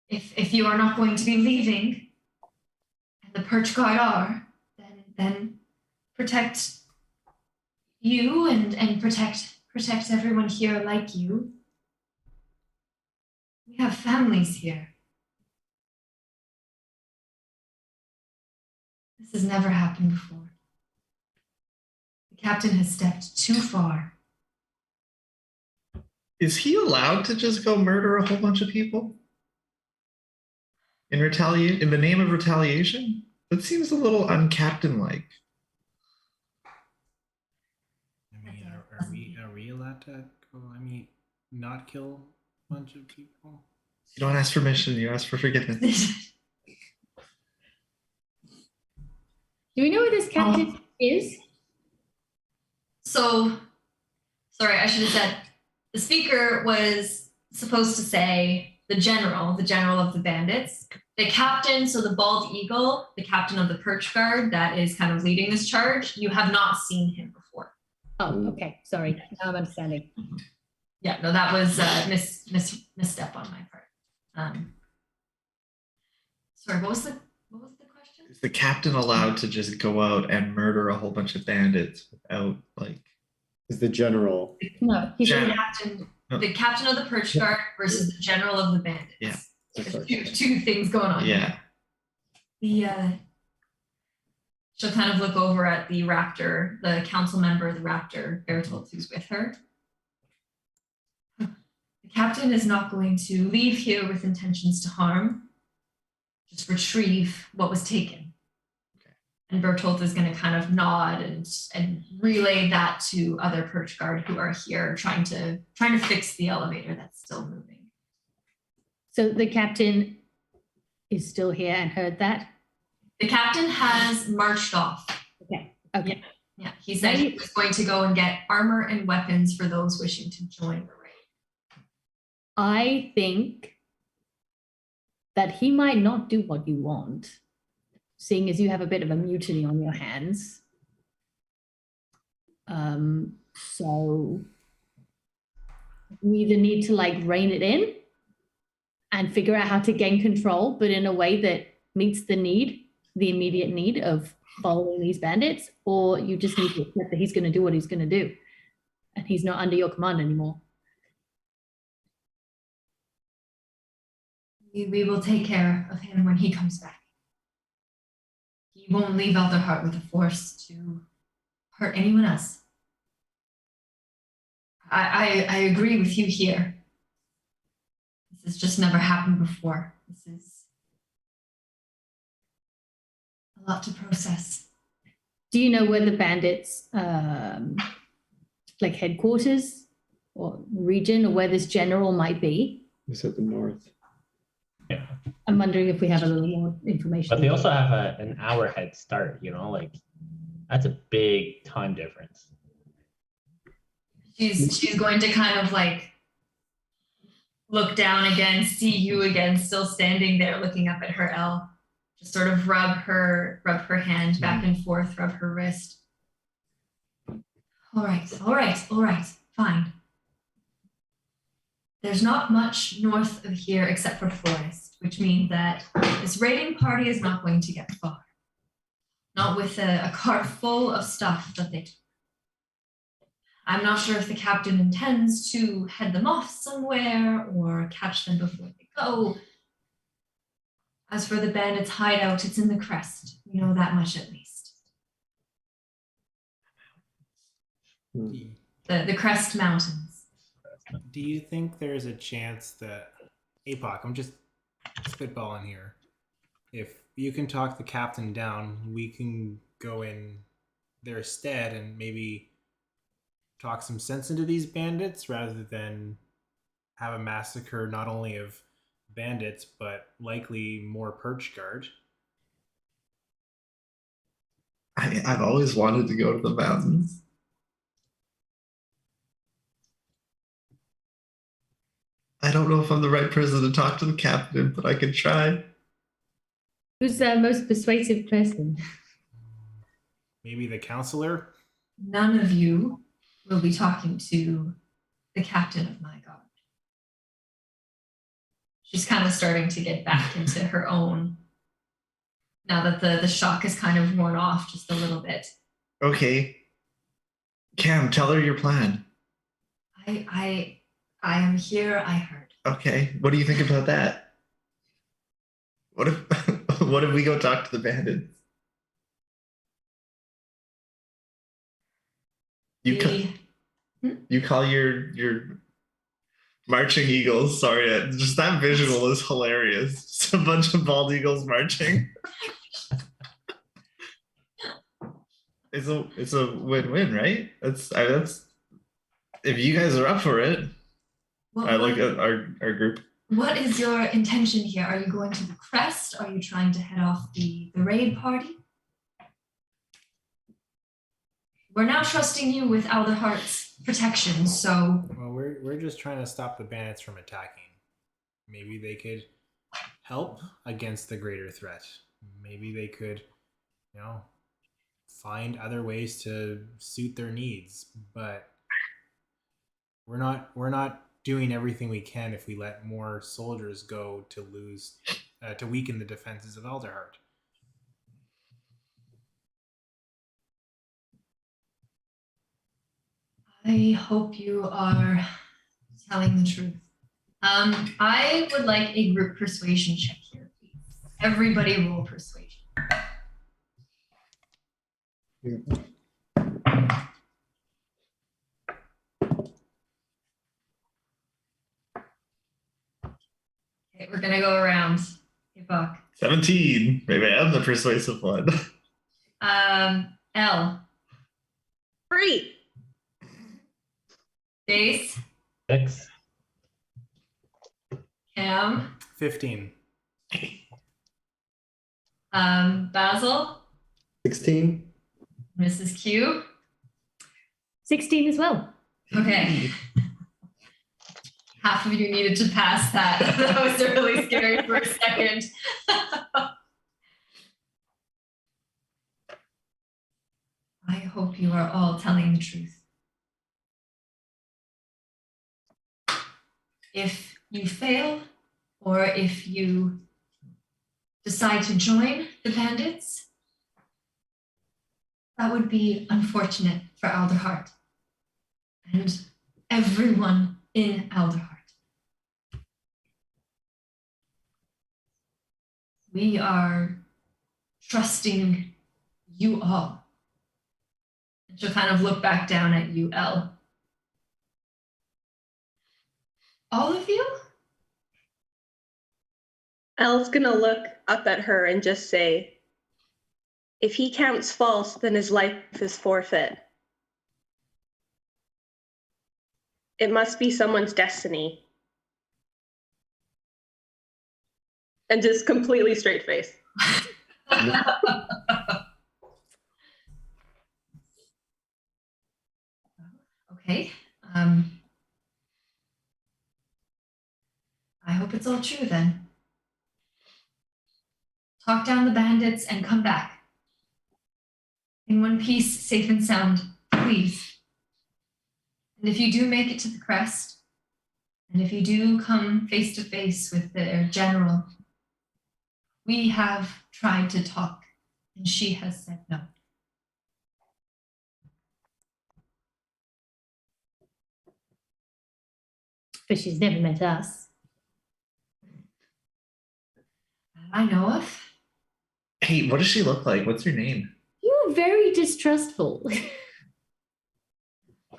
Speaker 1: If you are not going to be leaving, and the Perch Guard are, then protect you and protect everyone here like you. We have families here. This has never happened before. The captain has stepped too far.
Speaker 2: Is he allowed to just go murder a whole bunch of people? In the name of retaliation? That seems a little uncaptain-like.
Speaker 3: I mean, are we allowed to go? I mean, not kill a bunch of people?
Speaker 2: You don't ask permission, you ask for forgiveness.
Speaker 7: Do we know where this captain is?
Speaker 1: So, sorry, I should have said, the speaker was supposed to say the general of the bandits, the captain, so the bald eagle, the captain of the Perch Guard that is kind of leading this charge. You have not seen him before.
Speaker 7: Oh, okay. Sorry. Now I'm understanding.
Speaker 1: Yeah, no, that was misstep on my part. Sorry, what was the question?
Speaker 2: Is the captain allowed to just go out and murder a whole bunch of bandits without like?
Speaker 4: Is the general?
Speaker 7: No, he's
Speaker 1: The captain of the Perch Guard versus the general of the bandits.
Speaker 2: Yeah.
Speaker 1: There's two things going on.
Speaker 2: Yeah.
Speaker 1: She'll kind of look over at the raptor, the council member of the raptor, Bertolt, who's with her. The captain is not going to leave here with intentions to harm, just retrieve what was taken.
Speaker 2: Okay.
Speaker 1: And Bertolt is going to kind of nod and relay that to other Perch Guard who are here trying to fix the elevator that's still moving.
Speaker 7: So the captain is still here and heard that?
Speaker 1: The captain has marched off.
Speaker 7: Okay.
Speaker 1: Yeah. He said he was going to go and get armor and weapons for those wishing to join the raid.
Speaker 7: I think that he might not do what you want, seeing as you have a bit of a mutiny on your hands. So we either need to like rein it in and figure out how to gain control, but in a way that meets the immediate need of following these bandits, or you just need to accept that he's going to do what he's going to do and he's not under your command anymore.
Speaker 1: We will take care of him when he comes back. He won't leave Elderheart with a force to hurt anyone else. I agree with you here. This has just never happened before. This is a lot to process.
Speaker 7: Do you know where the bandits like headquarters or region or where this general might be?
Speaker 4: It's at the north.
Speaker 7: I'm wondering if we have a little more information.
Speaker 6: But they also have an hour head start, you know, like that's a big time difference.
Speaker 1: She's going to kind of like look down again, see you again, still standing there looking up at her Elle. Just sort of rub her hand back and forth, rub her wrist. All right, fine. There's not much north of here except for forest, which means that this raiding party is not going to get far. Not with a cart full of stuff that they took. I'm not sure if the captain intends to head them off somewhere or catch them before they go. As for the bandits' hideout, it's in the crest. We know that much at least. The Crest Mountains.
Speaker 3: Do you think there's a chance that Apoc, I'm just spitballing here, if you can talk the captain down, we can go in their stead and maybe talk some sense into these bandits rather than have a massacre not only of bandits but likely more perch guard?
Speaker 2: I've always wanted to go to the mountains. I don't know if I'm the right person to talk to the captain, but I can try.
Speaker 7: Who's the most persuasive person?
Speaker 3: Maybe the counselor?
Speaker 1: None of you will be talking to the captain of my guard. She's kind of starting to get back into her own, now that the shock has kind of worn off just a little bit.
Speaker 2: Okay. Cam, tell her your plan.
Speaker 1: I am here, I heard.
Speaker 2: Okay. What do you think about that? What if what if we go talk to the bandits? You call your marching eagles. Sorry, just that visual is hilarious. Just a bunch of bald eagles marching. It's a win-win, right? That's if you guys are up for it. I like our group.
Speaker 1: What is your intention here? Are you going to the crest? Are you trying to head off the raid party? We're now trusting you with Alderheart's protection, so...
Speaker 3: Well, we're just trying to stop the bandits from attacking. Maybe they could help against the greater threat. Maybe they could, find other ways to suit their needs. But we're not doing everything we can if we let more soldiers go to weaken the defenses of Alderheart.
Speaker 1: I hope you are telling the truth. I would like a group persuasion check here, please. Everybody roll persuasion. Okay, we're gonna go around. Hey, Buck.
Speaker 2: 17. Maybe I am the persuasive one.
Speaker 1: Elle.
Speaker 5: 3.
Speaker 1: Jace.
Speaker 6: 6.
Speaker 1: Cam.
Speaker 3: 15.
Speaker 1: Basil.
Speaker 4: 16.
Speaker 1: Mrs. Q.
Speaker 7: 16 as well.
Speaker 1: Okay. Half of you needed to pass that. That was really scary for a second. I hope you are all telling the truth. If you fail, or if you decide to join the bandits, that would be unfortunate for Alderheart and everyone in Alderheart. We are trusting you all. And she'll kind of look back down at you, Elle. All of you?
Speaker 5: Elle's gonna look up at her and just say, if he counts false, then his life is forfeit. It must be someone's destiny. And just completely straight face.
Speaker 1: Okay. I hope it's all true then. Talk down the bandits and come back. In one piece, safe and sound, please. And if you do make it to the crest, and if you do come face to face with their general, we have tried to talk, and she has said no.
Speaker 7: But she's never met us.
Speaker 1: I know of.
Speaker 2: Hey, what does she look like? What's her name?
Speaker 7: You're very distrustful.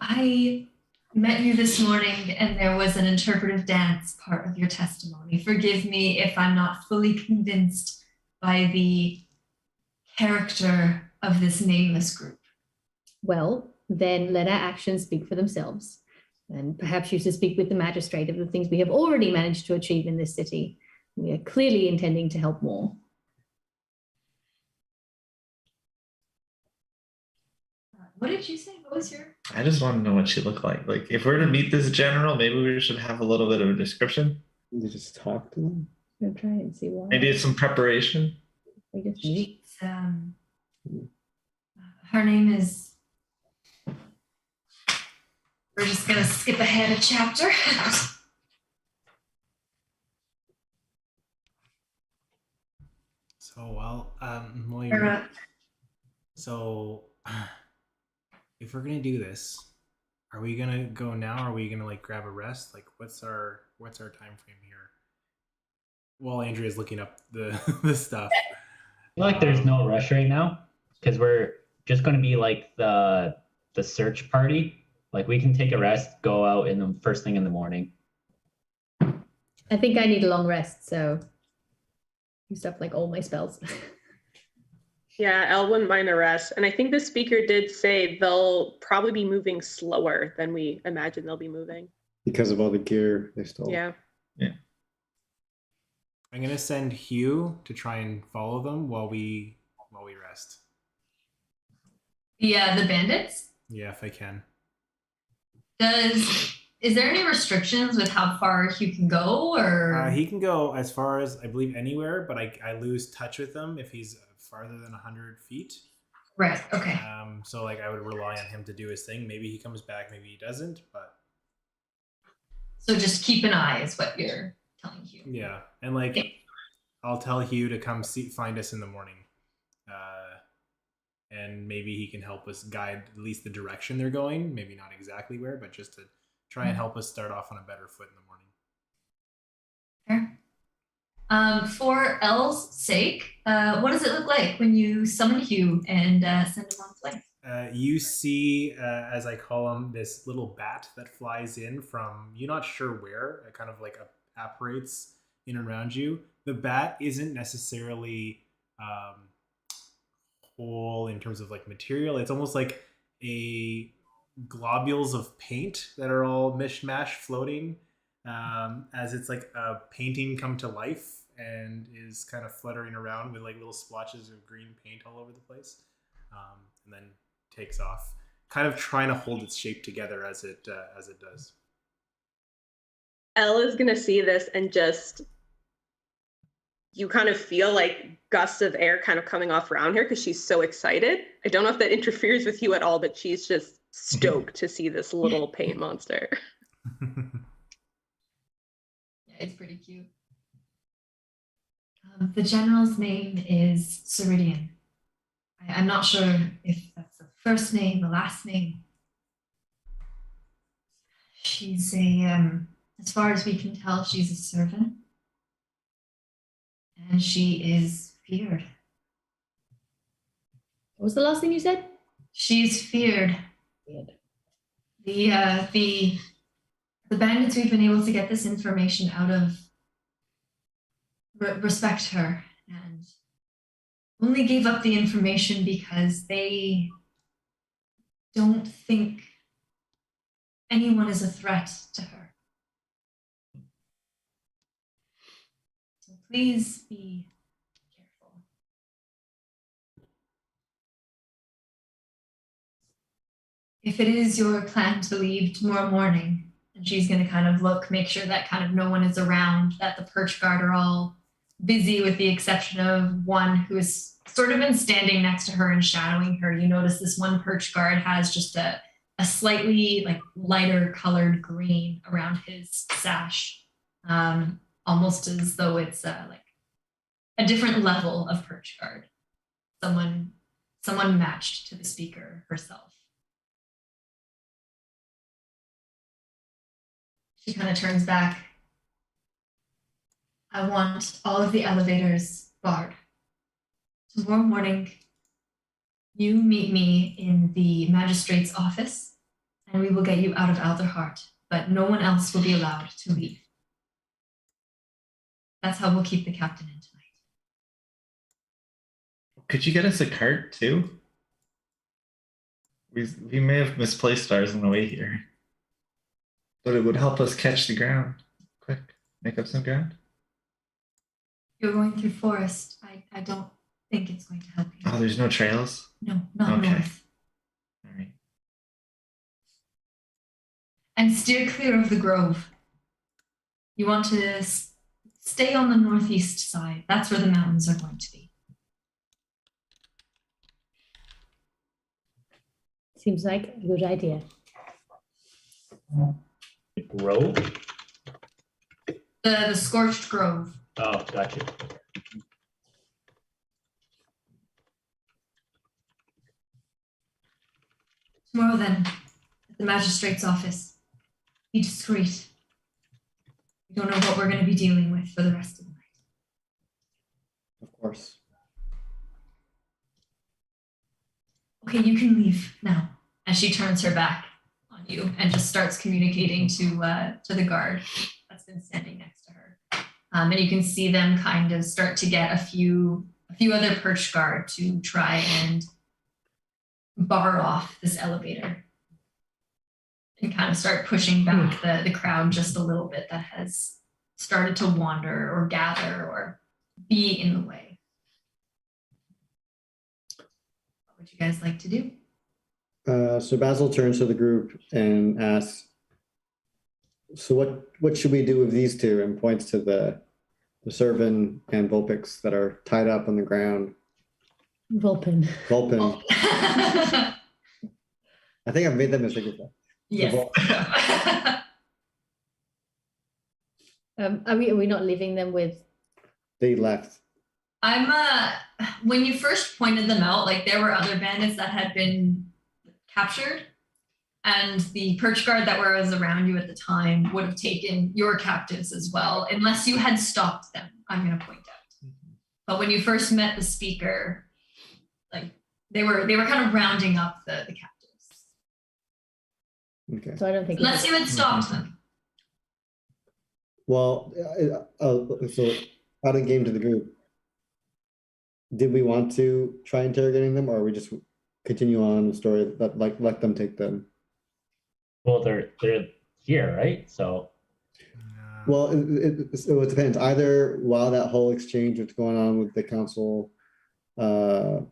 Speaker 1: I met you this morning and there was an interpretive dance part of your testimony. Forgive me if I'm not fully convinced by the character of this nameless group.
Speaker 7: Well, then let our actions speak for themselves. And perhaps you should speak with the magistrate of the things we have already managed to achieve in this city. We are clearly intending to help more.
Speaker 1: What did you say? What was your?
Speaker 2: I just want to know what she looked like. Like, if we're to meet this general, maybe we should have a little bit of a description.
Speaker 4: You just talk to them.
Speaker 7: We'll try and see why.
Speaker 2: Maybe some preparation.
Speaker 7: We just meet.
Speaker 1: Her name is. We're just gonna skip ahead a chapter.
Speaker 3: So well, so if we're gonna do this, are we gonna go now? Or are we gonna like grab a rest? Like, what's our time frame here? While Andrea's looking up the the stuff.
Speaker 6: I feel like there's no rush right now because we're just going to be like the search party. Like, we can take a rest, go out in the first thing in the morning.
Speaker 7: I think I need a long rest, so used up like all my spells.
Speaker 5: Yeah, Elle wouldn't mind a rest. And I think the speaker did say they'll probably be moving slower than we imagine they'll be moving.
Speaker 4: Because of all the gear they stole.
Speaker 5: Yeah.
Speaker 3: I'm gonna send Hugh to try and follow them while we rest.
Speaker 1: The bandits?
Speaker 3: Yeah, if I can.
Speaker 1: Is there any restrictions with how far Hugh can go, or
Speaker 3: He can go as far as I believe anywhere, but I lose touch with him if he's farther than 100 feet.
Speaker 1: right? Okay.
Speaker 3: So like I would rely on him to do his thing. Maybe he comes back, maybe he doesn't, but
Speaker 1: So just keep an eye is what you're telling Hugh.
Speaker 3: yeah. And like I'll tell Hugh to come find us in the morning. And maybe he can help us guide at least the direction they're going. Maybe not exactly where, but just to try and help us start off on a better foot in the morning.
Speaker 1: Fair. For Elle's sake, what does it look like when you summon Hugh and send him on his way?
Speaker 3: You see, as I call him, this little bat that flies in from you're not sure where. It kind of like apparates in around you. The bat isn't necessarily whole in terms of like material. It's almost like a globules of paint that are all mishmash floating as it's like a painting come to life and is kind of fluttering around with like little splotches of green paint all over the place, and then takes off, kind of trying to hold its shape together as it does.
Speaker 5: Elle is gonna see this and just, you kind of feel like gusts of air kind of coming off around her because she's so excited. I don't know if that interferes with you at all, but she's just stoked to see this little paint monster.
Speaker 1: Yeah, it's pretty cute. The general's name is Ceridian. I'm not sure if that's the first name, the last name. She's as far as we can tell, she's a servant. And she is feared.
Speaker 7: What was the last thing you said?
Speaker 1: She's feared. The bandits we've been able to get this information out of respect her and only gave up the information because they don't think anyone is a threat to her. So please be careful. If it is your plan to leave tomorrow morning, and she's going to kind of look, make sure that kind of no one is around, that the perch guard are all busy with the exception of one who has sort of been standing next to her and shadowing her. You notice this one perch guard has just a slightly like lighter colored green around his sash, almost as though it's like a different level of perch guard. Someone matched to the speaker herself. She kind of turns back. I want all of the elevators barred. Tomorrow morning, you meet me in the magistrate's office, and we will get you out of Alderheart, but no one else will be allowed to leave. That's how we'll keep the captain in tonight.
Speaker 2: Could you get us a cart too? We may have misplaced ours on the way here, but it would help us catch the ground. Quick, make up some ground.
Speaker 1: You're going through forest. I don't think it's going to help you.
Speaker 2: Oh, there's no trails?
Speaker 1: No, not
Speaker 2: Okay.
Speaker 1: north.
Speaker 2: All right.
Speaker 1: And steer clear of the grove. You want to stay on the northeast side. That's where the mountains are going to be.
Speaker 7: Seems like a good idea.
Speaker 6: The grove?
Speaker 1: The scorched grove.
Speaker 6: Oh, gotcha.
Speaker 1: Tomorrow then, at the magistrate's office. Be discreet. We don't know what we're going to be dealing with for the rest of the night.
Speaker 4: Of course.
Speaker 1: Okay, you can leave now. And she turns her back on you and just starts communicating to the guard that's been standing next to her. And you can see them kind of start to get a few other perch guard to try and bar off this elevator and kind of start pushing back the crowd just a little bit that has started to wander or gather or be in the way. What would you guys like to do?
Speaker 4: So Basil turns to the group and asks, so what should we do with these two? And points to the Servan and Vulpix that are tied up on the ground.
Speaker 7: Vulpin.
Speaker 4: Vulpin. I think I've made that mistake before.
Speaker 1: Yes.
Speaker 7: Are we not leaving them with?
Speaker 4: They left.
Speaker 1: I'm when you first pointed them out, like there were other bandits that had been captured, and the perch guard that was around you at the time would have taken your captives as well, unless you had stopped them, I'm going to point out. But when you first met the speaker, like they were kind of rounding up the captives.
Speaker 4: Okay.
Speaker 7: So I don't think.
Speaker 1: Unless you had stopped them.
Speaker 4: Well, so adding game to the group. Did we want to try interrogating them, or we just continue on the story that let them take them?
Speaker 6: Well, they're here, right? So.
Speaker 4: Well, it depends. Either while that whole exchange was going on with the council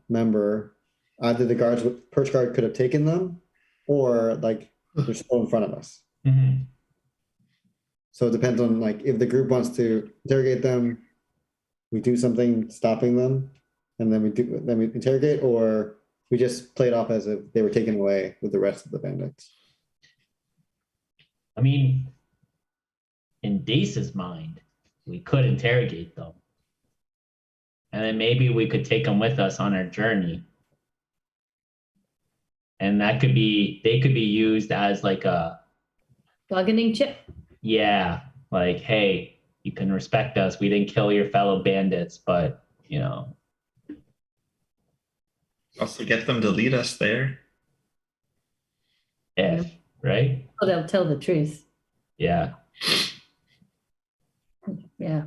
Speaker 4: member, either the perch guard could have taken them, or like they're still in front of us.
Speaker 6: Mm-hmm.
Speaker 4: So it depends on like if the group wants to interrogate them, we do something stopping them, and then we interrogate, or we just play it off as if they were taken away with the rest of the bandits.
Speaker 6: I mean, in Dace's mind, we could interrogate them. And then maybe we could take them with us on our journey. And they could be used as like a
Speaker 7: bargaining chip.
Speaker 6: Yeah, like, hey, you can respect us. We didn't kill your fellow bandits, but you know.
Speaker 2: Also get them to lead us there.
Speaker 6: Right?
Speaker 7: Well, they'll tell the truth.
Speaker 6: Yeah.
Speaker 7: Yeah.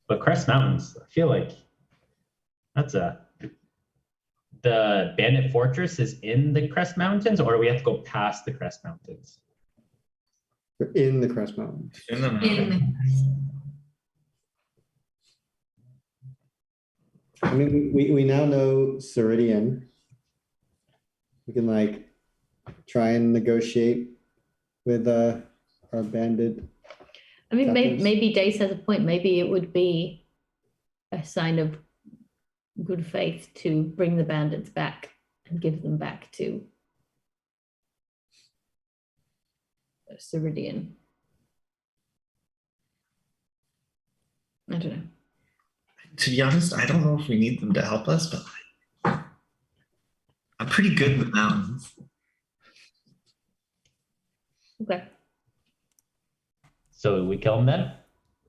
Speaker 6: But Crest Mountains, I feel like that's a the bandit fortress is in the Crest Mountains, or do we have to go past the Crest Mountains?
Speaker 4: We're in the Crest Mountains.
Speaker 2: In the
Speaker 1: In
Speaker 2: mountain.
Speaker 4: I mean, we now know Ceridian. We can like try and negotiate with our bandit.
Speaker 7: I mean,
Speaker 4: Captains.
Speaker 7: maybe Dace has a point. Maybe it would be a sign of good faith to bring the bandits back and give them back to Ceridian. I don't know.
Speaker 2: To be honest, I don't know if we need them to help us, but I'm pretty good with mountains.
Speaker 7: Okay.
Speaker 6: So we kill him then?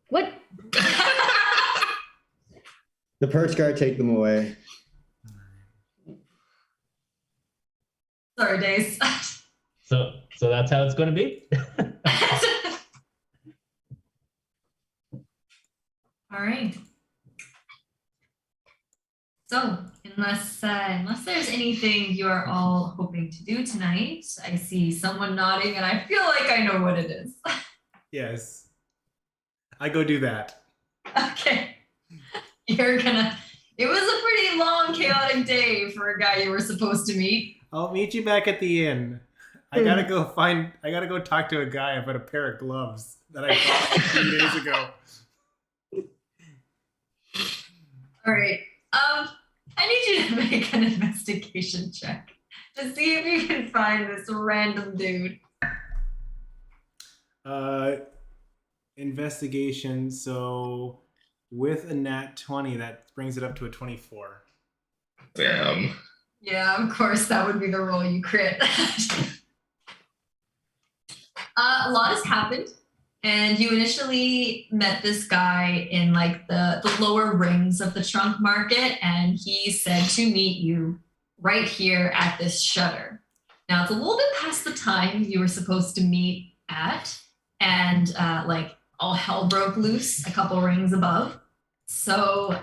Speaker 7: What?
Speaker 4: The perch guard take them away.
Speaker 1: Sorry, Days.
Speaker 6: So that's how it's going to be?
Speaker 1: All right. So, unless there's anything you are all hoping to do tonight, I see someone nodding, and I feel like I know what it is.
Speaker 3: Yes. I go do that.
Speaker 1: Okay. It was a pretty long, chaotic day for a guy you were supposed to meet.
Speaker 3: I'll meet you back at the inn. I gotta go talk to a guy about a pair of gloves that I bought 3 days ago.
Speaker 1: All right. I need you to make an investigation check to see if you can find this random dude.
Speaker 3: Investigation. So with a nat 20, that brings it up to a 24.
Speaker 2: Damn.
Speaker 1: Yeah, of course, that would be the roll you crit. A lot has happened, and you initially met this guy in like the lower rings of the trunk market, and he said to meet you right here at this shutter. Now, it's a little bit past the time you were supposed to meet at, and like all hell broke loose a couple rings above. So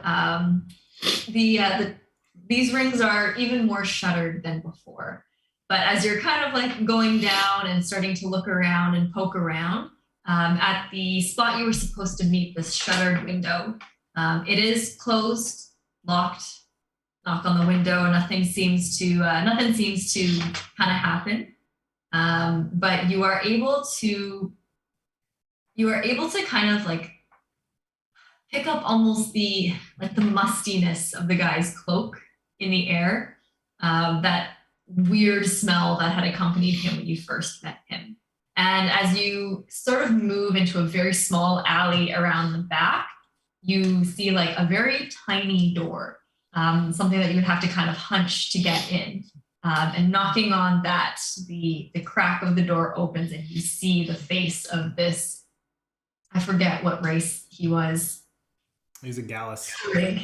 Speaker 1: these rings are even more shuttered than before. But as you're kind of like going down and starting to look around and poke around, at the spot you were supposed to meet, this shuttered window, it is closed, locked. Knock on the window. Nothing seems to kind of happen. But you are able to kind of like pick up almost the mustiness of the guy's cloak in the air. That weird smell that had accompanied him when you first met him. And as you sort of move into a very small alley around the back, you see like a very tiny door, something that you would have to kind of hunch to get in. And knocking on that, the crack of the door opens and you see the face of this, I forget what race he was.
Speaker 3: He's a Gallus.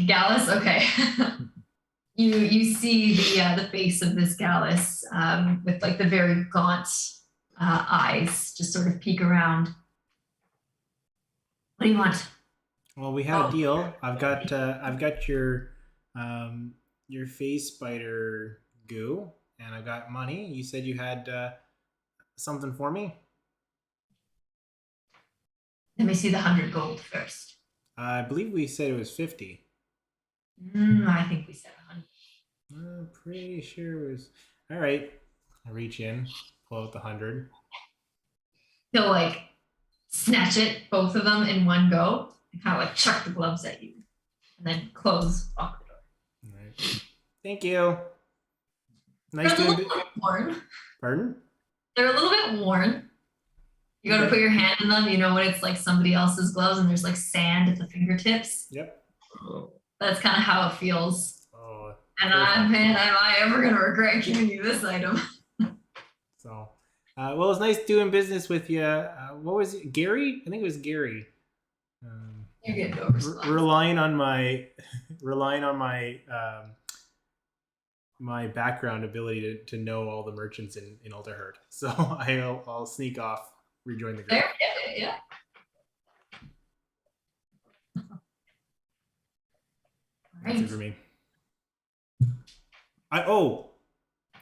Speaker 1: Gallus, okay. You see the face of this Gallus with like the very gaunt eyes just sort of peek around. What do you want?
Speaker 3: Well, we had a deal. I've got your face spider goo, and I've got money. You said you had something for me.
Speaker 1: Let me see the 100 gold first.
Speaker 3: I believe we said it was 50.
Speaker 1: I think we said 100.
Speaker 3: I'm pretty sure it was. All right. I reach in, pull out the 100.
Speaker 1: He'll like snatch it, both of them in one go, and kind of like chuck the gloves at you, and then lock the door.
Speaker 3: All right. Thank you. Nice
Speaker 1: They're a
Speaker 3: doing.
Speaker 1: little bit worn.
Speaker 3: Pardon?
Speaker 1: They're a little bit worn. You got to put your hand in them. You know when it's like somebody else's gloves and there's like sand at the fingertips.
Speaker 3: Yep.
Speaker 1: That's kind of how it feels.
Speaker 3: Oh.
Speaker 1: And am I ever gonna regret giving you this item?
Speaker 3: So, well, it was nice doing business with you. What was it? Gary? I think it was Gary.
Speaker 1: You get no response.
Speaker 3: Relying on my my background ability to know all the merchants in Alderhurt. So I'll sneak off, rejoin the group.
Speaker 1: There, yeah.
Speaker 3: That's it for me.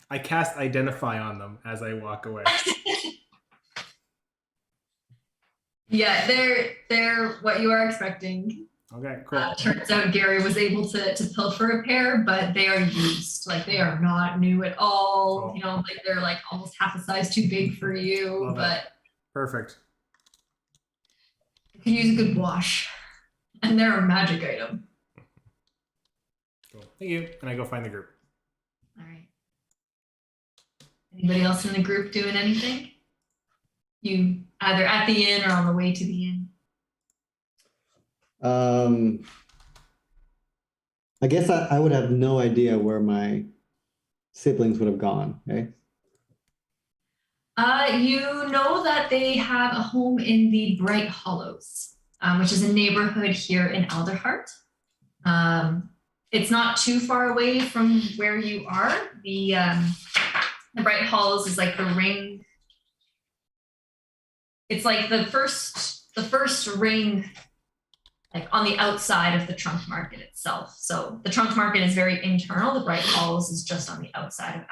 Speaker 3: I cast identify on them as I walk away.
Speaker 1: Yeah, they're what you are expecting.
Speaker 3: Okay, cool.
Speaker 1: Turns out Gary was able to pilfer a pair, but they are used. Like they are not new at all.
Speaker 3: Cool.
Speaker 1: You know, like they're like almost half a size too big for you,
Speaker 3: Love it.
Speaker 1: but
Speaker 3: Perfect.
Speaker 1: you could use a good wash. And they're a magic item.
Speaker 3: Cool. Thank you. And I go find the group.
Speaker 1: All right. Anybody else in the group doing anything? You either at the inn or on the way to the inn?
Speaker 4: I guess I would have no idea where my siblings would have gone, okay?
Speaker 1: You know that they have a home in the Bright Hollows, which is a neighborhood here in Alderheart. It's not too far away from where you are. The Bright Hollows is like the ring. It's like the first ring, like on the outside of the trunk market itself. So the trunk market is very internal. The Bright Hollows is just on the outside of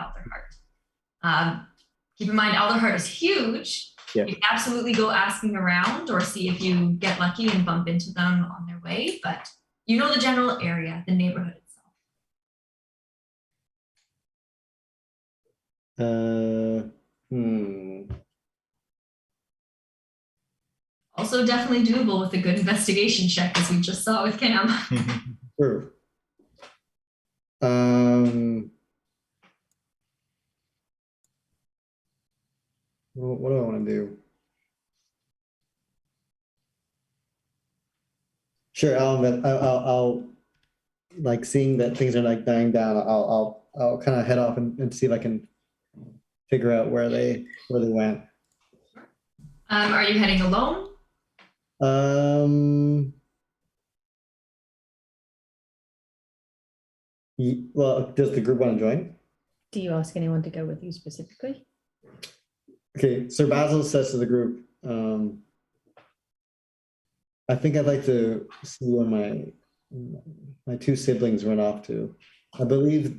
Speaker 1: Alderheart. Keep in mind, Alderheart is huge.
Speaker 4: Yeah.
Speaker 1: You can absolutely go asking around or see if you get lucky and bump into them on their way. But you know the general area, the neighborhood itself. Also definitely doable with a good investigation check, as we just saw with Cam.
Speaker 4: Sure. What do I want to do? Sure, I'll like seeing that things are like dying down. I'll kind of head off and see if I can figure out where they went.
Speaker 1: Are you heading alone?
Speaker 4: Well, does the group want to join?
Speaker 7: Do you ask anyone to go with you specifically?
Speaker 4: Okay, Sir Basil says to the group, I think I'd like to see where my two siblings went off to. I believe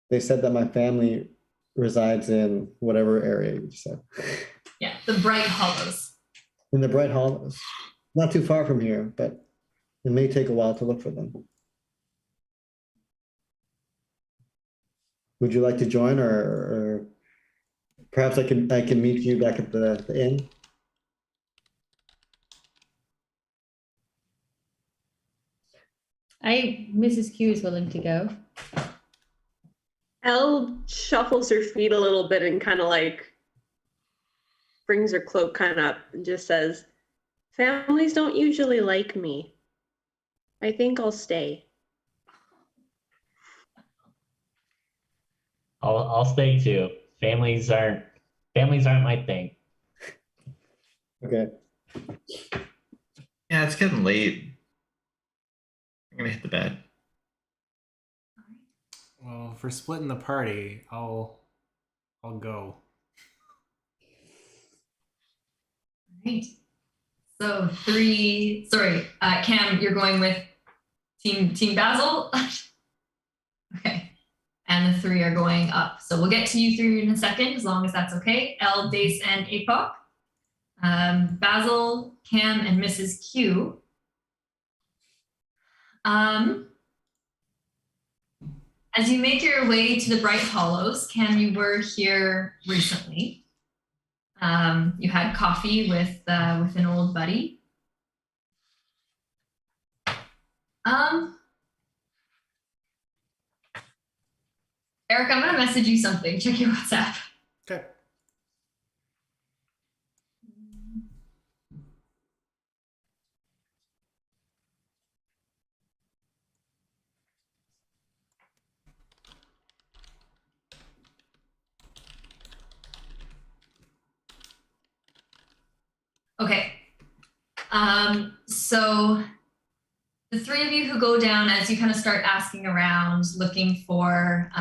Speaker 4: they said that my family resides in whatever area you said.
Speaker 1: Yeah, the Bright Hollows.
Speaker 4: In the Bright Hollows. Not too far from here, but it may take a while to look for them. Would you like to join, or perhaps I can meet you back at the inn?
Speaker 7: Mrs. Q is willing to go.
Speaker 5: Elle shuffles her feet a little bit and kind of like brings her cloak kind of up and just says, "Families don't usually like me. I think I'll stay."
Speaker 6: I'll stay too. Families aren't my thing.
Speaker 4: Okay.
Speaker 2: Yeah, it's getting late. I'm gonna hit the bed.
Speaker 3: Well, for splitting the party, I'll go.
Speaker 1: Right. So Cam, you're going with Team Basil? Okay. And the three are going up. So we'll get to you three in a second, as long as that's okay. Elle, Dace, and Apoc. Basil, Cam, and Mrs. Q. As you make your way to the Bright Hollows, Cam, you were here recently. You had coffee with an old buddy. Eric, I'm gonna message you something. Check your WhatsApp.
Speaker 3: Okay.
Speaker 1: Okay. So the three of you who go down, as you kind of start asking around, looking for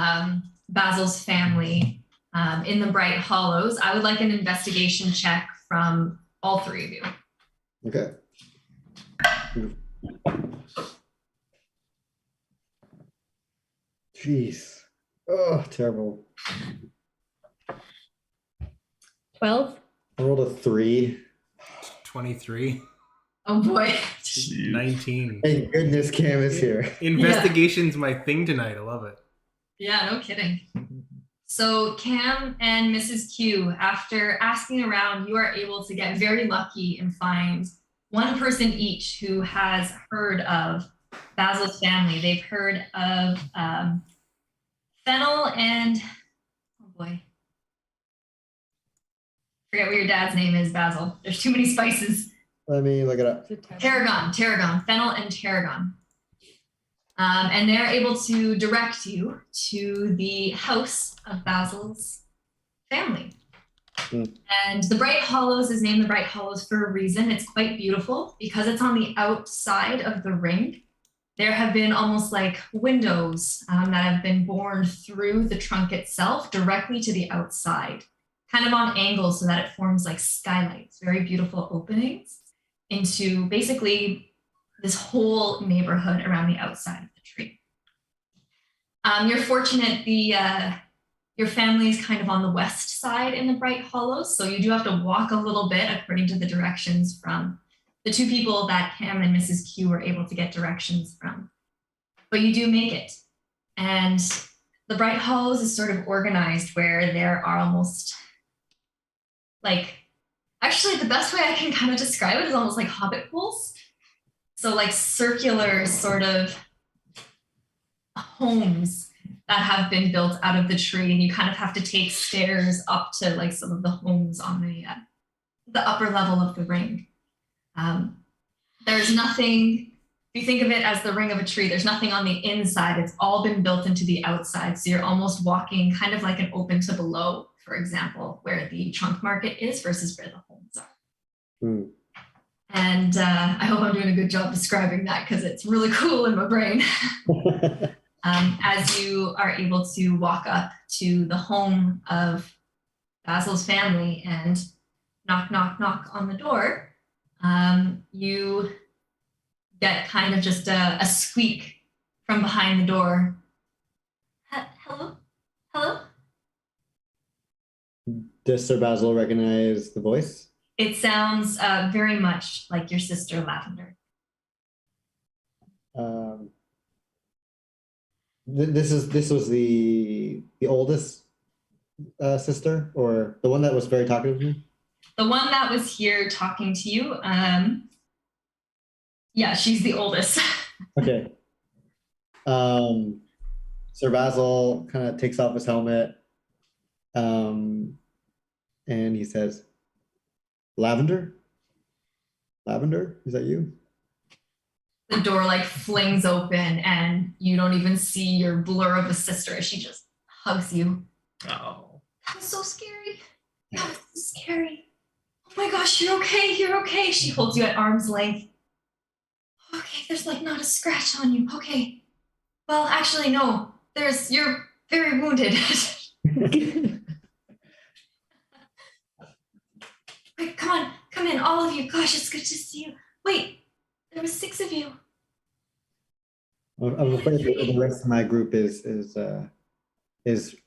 Speaker 1: Basil's family in the Bright Hollows, I would like an investigation check from all three of you.
Speaker 4: Okay. Jeez. Oh, terrible.
Speaker 7: 12.
Speaker 4: I rolled a 3.
Speaker 3: 23.
Speaker 1: Oh boy.
Speaker 3: 19.
Speaker 4: Thank goodness Cam is here.
Speaker 3: Investigation's my thing tonight. I love it.
Speaker 1: Yeah, no kidding. So Cam and Mrs. Q, after asking around, you are able to get very lucky and find one person each who has heard of Basil's family. They've heard of fennel and, oh boy, forget what your dad's name is, Basil. There's too many spices.
Speaker 4: Let me look it up.
Speaker 1: Tarragon, fennel and tarragon. And they're able to direct you to the house of Basil's family. And the Bright Hollows is named the Bright Hollows for a reason. It's quite beautiful because it's on the outside of the ring. There have been almost like windows that have been bored through the trunk itself directly to the outside, kind of on angles so that it forms like skylights, very beautiful openings into basically this whole neighborhood around the outside of the tree. You're fortunate your family is kind of on the west side in the Bright Hollows, so you do have to walk a little bit according to the directions from the two people that Cam and Mrs. Q were able to get directions from. But you do make it. And the Bright Hollows is sort of organized where there are almost like, actually the best way I can kind of describe it is almost like hobbit pools. So like circular sort of homes that have been built out of the tree, and you kind of have to take stairs up to like some of the homes on the upper level of the ring. There's nothing, if you think of it as the ring of a tree, there's nothing on the inside. It's all been built into the outside. So you're almost walking kind of like an open to below, for example, where the trunk market is versus where the homes are. And I hope I'm doing a good job describing that because it's really cool in my brain. As you are able to walk up to the home of Basil's family and knock, knock, knock on the door, you get kind of just a squeak from behind the door. Hello? Hello?
Speaker 4: Does Sir Basil recognize the voice?
Speaker 1: It sounds very much like your sister Lavender.
Speaker 4: This was the oldest sister, or the one that was very talkative to me?
Speaker 1: The one that was here talking to you, yeah, she's the oldest.
Speaker 4: Okay. Sir Basil kind of takes off his helmet, and he says, Lavender? Lavender, is that you?
Speaker 1: The door like flings open and you don't even see your blur of a sister as she just hugs you.
Speaker 2: Oh.
Speaker 1: That was so scary. That was so scary. Oh my gosh, you're okay, you're okay. She holds you at arm's length. Okay, there's like not a scratch on you. Okay. Well, actually, no. You're very wounded. Wait, come in, all of you. Gosh, it's good to see you. Wait, there was 6 of you.
Speaker 4: I'm afraid the rest of my group is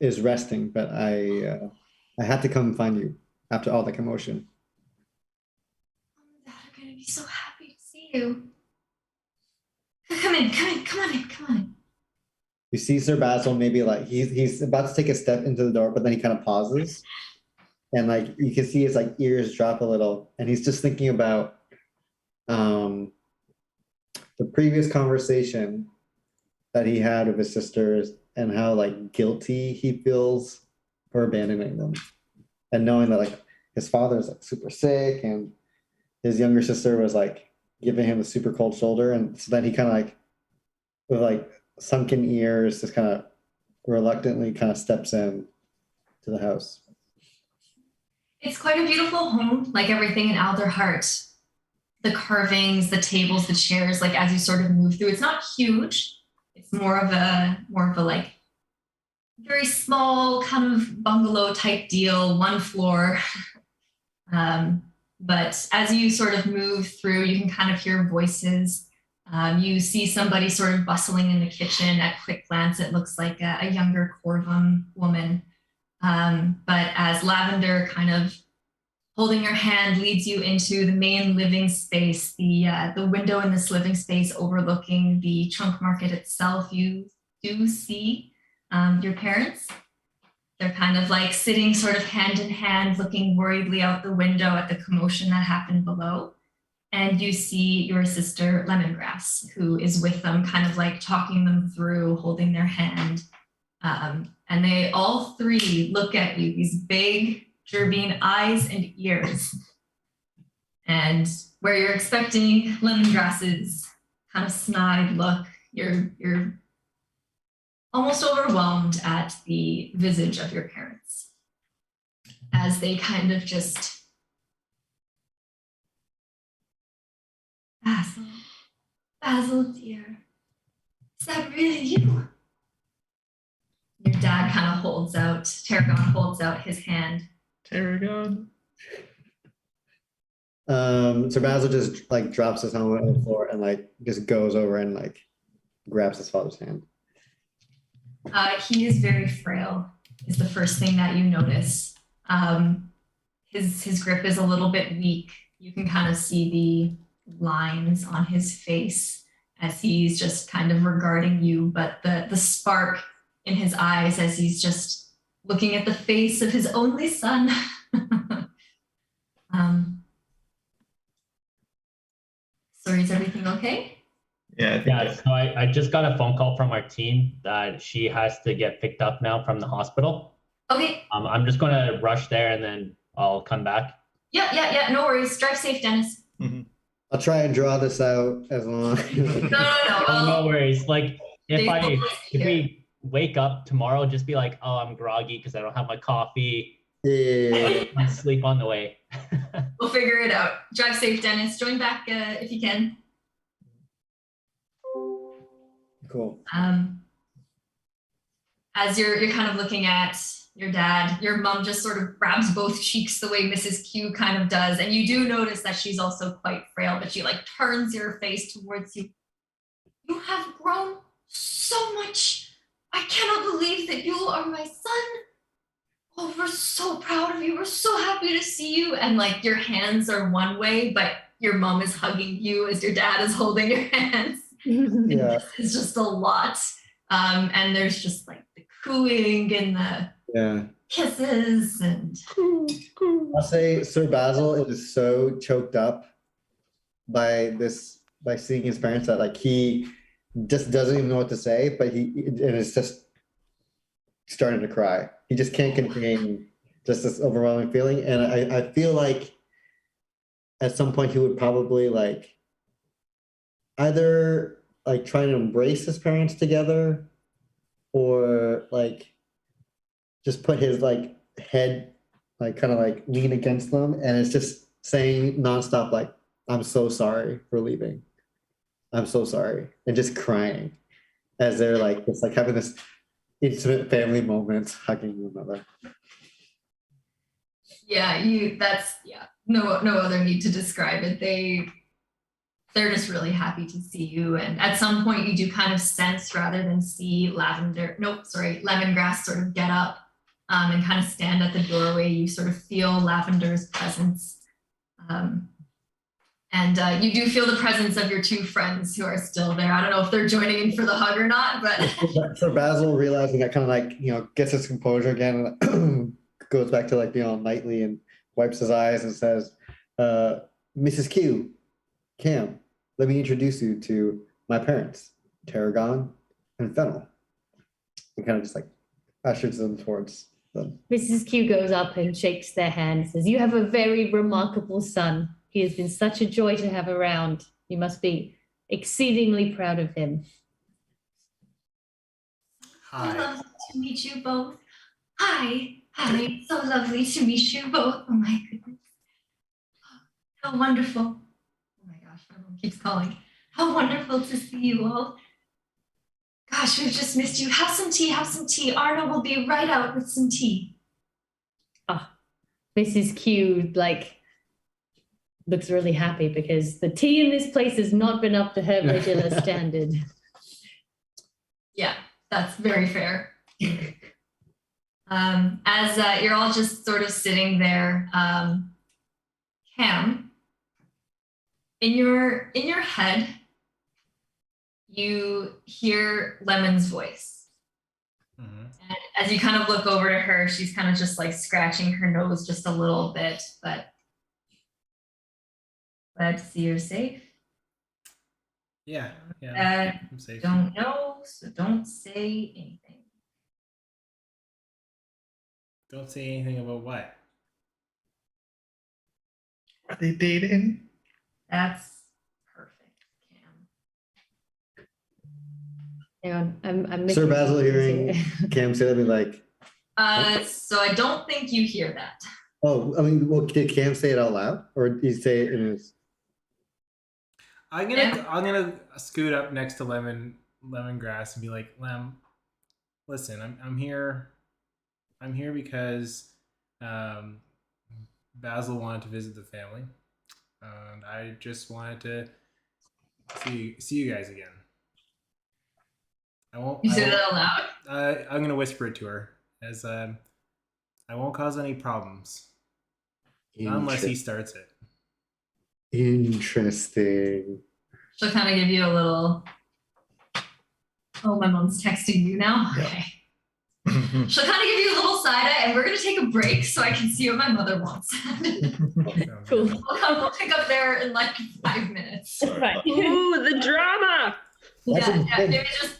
Speaker 4: resting, but I had to come find you after all the commotion.
Speaker 1: Mom and Dad are gonna be so happy to see you. Come on in.
Speaker 4: You see Sir Basil maybe like he's about to take a step into the door, but then he kind of pauses. And like you can see his like ears drop a little, and he's just thinking about the previous conversation that he had with his sisters and how like guilty he feels for abandoning them, and knowing that like his father is like super sick and his younger sister was like giving him a super cold shoulder, and so then he kind of like with like sunken ears just kind of reluctantly kind of steps in to the house.
Speaker 1: It's quite a beautiful home, like everything in Alderheart. The carvings, the tables, the chairs, like as you sort of move through, it's not huge. It's more of a like very small kind of bungalow type deal, 1 floor. But as you sort of move through, you can kind of hear voices. You see somebody sort of bustling in the kitchen. At quick glance, it looks like a younger Quillam woman. But as Lavender kind of holding your hand leads you into the main living space, the window in this living space overlooking the trunk market itself, you do see your parents. They're kind of like sitting sort of hand in hand, looking worriedly out the window at the commotion that happened below. And you see your sister Lemongrass, who is with them, kind of like talking them through, holding their hand. And they all three look at you, these big Gerbine eyes and ears. And where you're expecting Lemongrass's kind of snide look, you're almost overwhelmed at the visage of your parents as they kind of just, Basil dear, is that really you? Your dad kind of Tarragon holds out his hand.
Speaker 2: Tarragon.
Speaker 4: So Basil just like drops his helmet on the floor and like just goes over and like grabs his father's hand.
Speaker 1: He is very frail, is the first thing that you notice. His grip is a little bit weak. You can kind of see the lines on his face as he's just kind of regarding you, but the spark in his eyes as he's just looking at the face of his only son. Sorry, is everything okay?
Speaker 2: Yeah.
Speaker 6: So I just got a phone call from our team that she has to get picked up now from the hospital.
Speaker 1: Okay.
Speaker 6: I'm just going to rush there and then I'll come back.
Speaker 1: Yeah. No worries. Drive safe, Dennis.
Speaker 2: Mm-hmm.
Speaker 4: I'll try and draw this out as long.
Speaker 1: No.
Speaker 6: No worries. Like if we wake up tomorrow, just be like, oh, I'm groggy because I don't have my coffee.
Speaker 4: Yeah.
Speaker 6: And sleep on the way.
Speaker 1: We'll figure it out. Drive safe, Dennis. Join back if you can.
Speaker 4: Cool.
Speaker 1: As you're kind of looking at your dad, your mom just sort of grabs both cheeks the way Mrs. Q kind of does. And you do notice that she's also quite frail, but she like turns your face towards you. You have grown so much. I cannot believe that you are my son. Oh, we're so proud of you. We're so happy to see you. And like your hands are one way, but your mom is hugging you as your dad is holding your hands.
Speaker 4: Yeah.
Speaker 1: It's just a lot. And there's just like the cooing and the kisses and
Speaker 4: I'll say Sir Basil is so choked up by seeing his parents that like he just doesn't even know what to say, but it's just starting to cry. He just can't contain just this overwhelming feeling. And I feel like at some point he would probably like either like try to embrace his parents together or like just put his like head like kind of like lean against them, and it's just saying nonstop like, I'm so sorry for leaving. I'm so sorry. And just crying as they're like just like having this intimate family moment hugging one another. No other need to describe it. They're just really happy to see you. And at some point you do kind of sense, rather than see Lemongrass sort of get up and kind of stand at the doorway, you sort of feel Lavender's presence. And you do feel the presence of your two friends who are still there. I don't know if they're joining in for the hug or not, but. So Basil, realizing that, kind of like, gets his composure again and goes back to like being all knightly and wipes his eyes and says, Mrs. Q, Cam, let me introduce you to my parents, Tarragon and Fennel. And kind of just like ushers them towards them.
Speaker 7: Mrs. Q goes up and shakes their hand and says, you have a very remarkable son. He has been such a joy to have around. You must be exceedingly proud of him.
Speaker 3: Hi.
Speaker 1: Lovely to meet you both. Hi. So lovely to meet you both. Oh my goodness. How wonderful. Oh my gosh, my mom keeps calling. How wonderful to see you all. Gosh, we've just missed you. Have some tea. Arna will be right out with some tea.
Speaker 7: Mrs. Q, like, looks really happy because the tea in this place has not been up to her regular standard.
Speaker 1: Yeah, that's very fair. As you're all just sort of sitting there, Cam, in your head, you hear Lemon's voice.
Speaker 3: Mm-hmm.
Speaker 1: And as you kind of look over to her, she's kind of just like scratching her nose just a little bit, but glad to see you're safe.
Speaker 3: Yeah. I'm safe.
Speaker 1: Don't know, so don't say anything.
Speaker 3: Don't say anything about what.
Speaker 2: Are they dating?
Speaker 1: That's perfect, Cam.
Speaker 7: Hang on, I'm
Speaker 4: Sir
Speaker 7: missing
Speaker 4: Basil
Speaker 7: some things
Speaker 4: hearing
Speaker 7: here.
Speaker 4: Cam say that, like,
Speaker 1: So I don't think you hear that.
Speaker 4: oh, I mean, well, did Cam say it out loud, or did he say it in his?
Speaker 3: I'm gonna scoot up next to Lemongrass and be like, Lem, listen, I'm here because Basil wanted to visit the family, and I just wanted to see you guys again.
Speaker 1: You say that out loud?
Speaker 3: I'm gonna whisper it to her as I won't cause any problems, not unless he starts it.
Speaker 4: Interesting.
Speaker 1: She'll kind of give you a little, oh, my mom's texting you now?
Speaker 2: Yeah.
Speaker 1: Okay. She'll kind of give you a little side eye, and we're going to take a break so I can see what my mother wants.
Speaker 7: Cool.
Speaker 1: We'll pick up there in like 5 minutes.
Speaker 7: Right.
Speaker 5: Ooh, the drama.
Speaker 1: Yeah,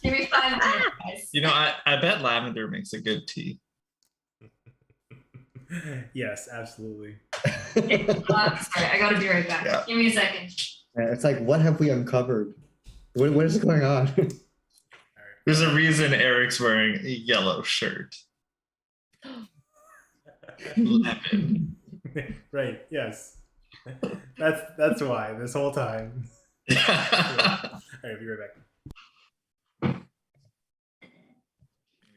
Speaker 1: give me 5 minutes, guys.
Speaker 2: You know, I bet lavender makes a good tea.
Speaker 3: Yes, absolutely.
Speaker 1: Sorry, I got to be right back.
Speaker 2: Yeah.
Speaker 1: Give me a second.
Speaker 4: It's like, what have we uncovered? What is going on?
Speaker 2: There's a reason Eric's wearing a yellow shirt. Lemon.
Speaker 3: Right. Yes. That's why this whole time. All right, be right back.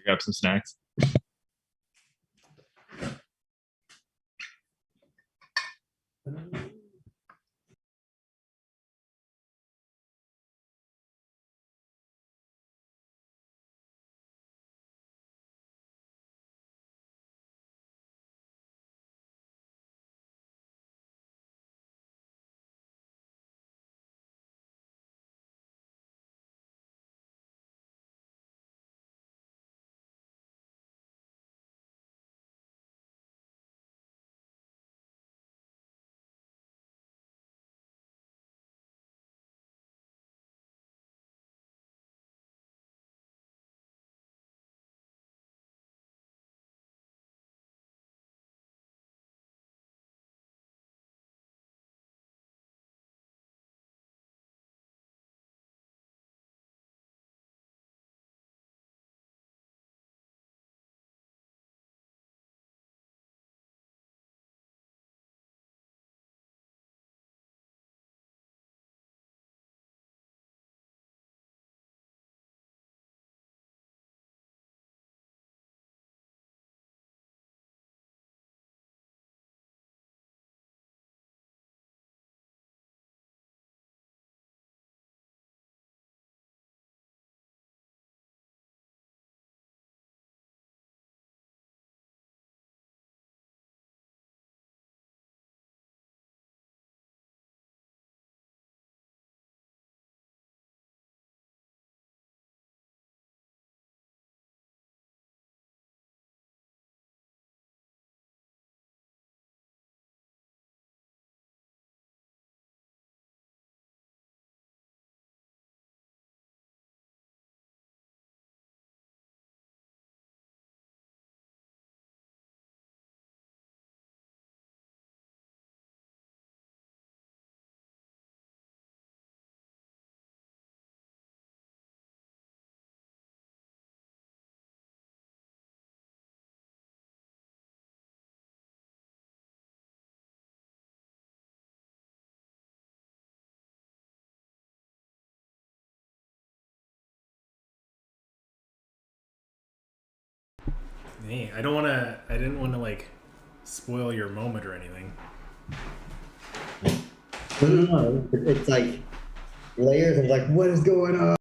Speaker 2: Grab some snacks.
Speaker 3: Hey, I didn't want to like spoil your moment or anything.
Speaker 4: No. It's like layers of like, what is going on?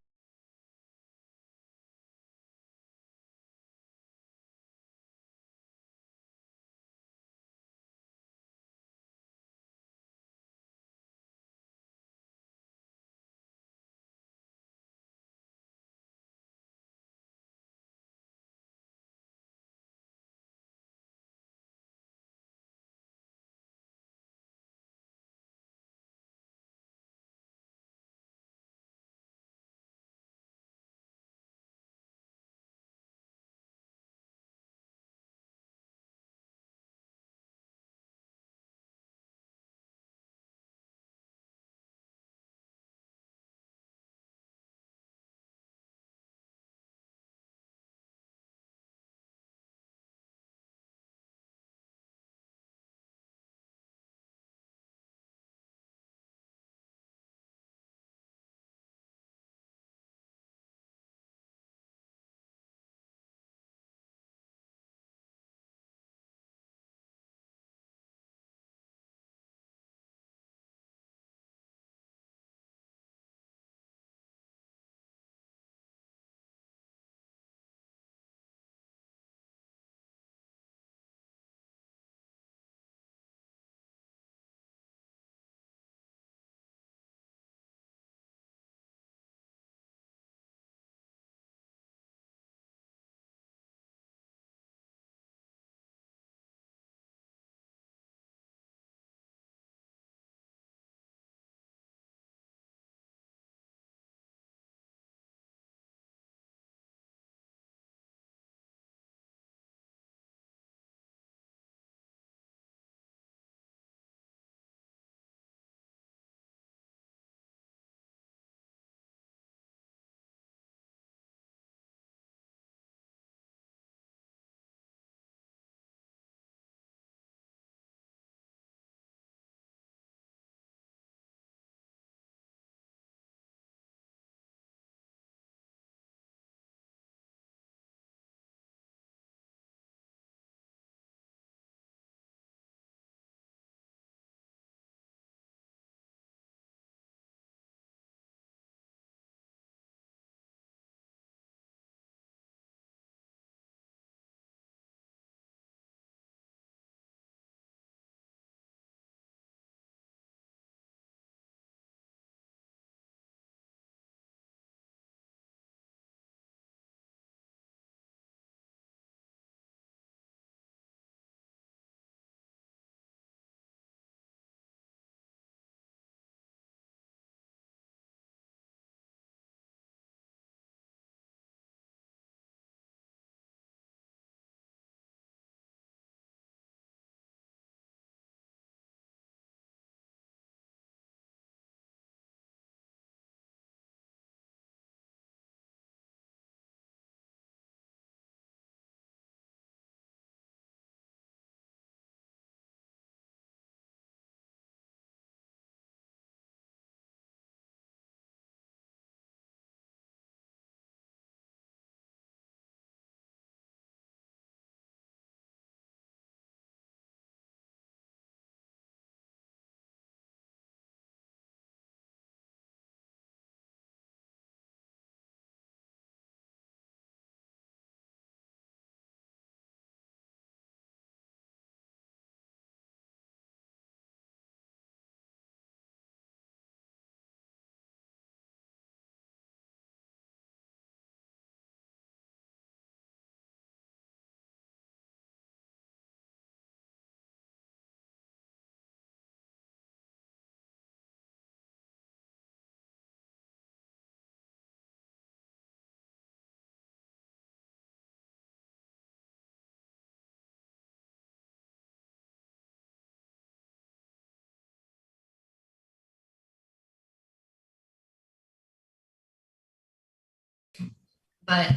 Speaker 1: But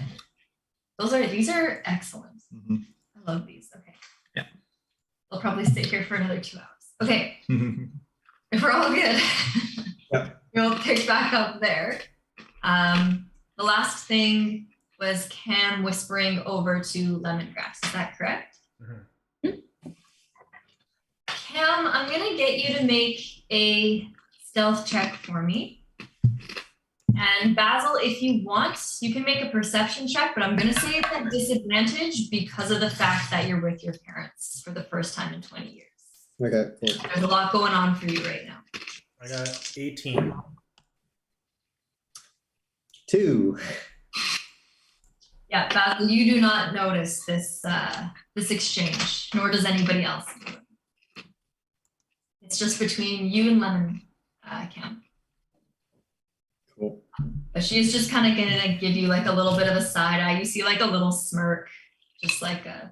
Speaker 1: these are excellent.
Speaker 2: Mm-hmm.
Speaker 1: I love these. Okay.
Speaker 2: Yeah.
Speaker 1: We'll probably stay here for another 2 hours. Okay. If we're all good, we'll pick back up there. The last thing was Cam whispering over to Lemongrass. Is that correct? Mm-hmm. Cam, I'm gonna get you to make a stealth check for me. And Basil, if you want, you can make a perception check, but I'm going to say it's at disadvantage because of the fact that you're with your parents for the first time in 20 years.
Speaker 4: Okay, cool.
Speaker 1: There's a lot going on for you right now.
Speaker 3: I got 18.
Speaker 4: 2.
Speaker 1: Yeah, Basil, you do not notice this this exchange, nor does anybody else. It's just between you and Lemon Camp.
Speaker 4: Cool.
Speaker 1: But she's just kind of gonna give you like a little bit of a side eye. You see like a little smirk, just like a.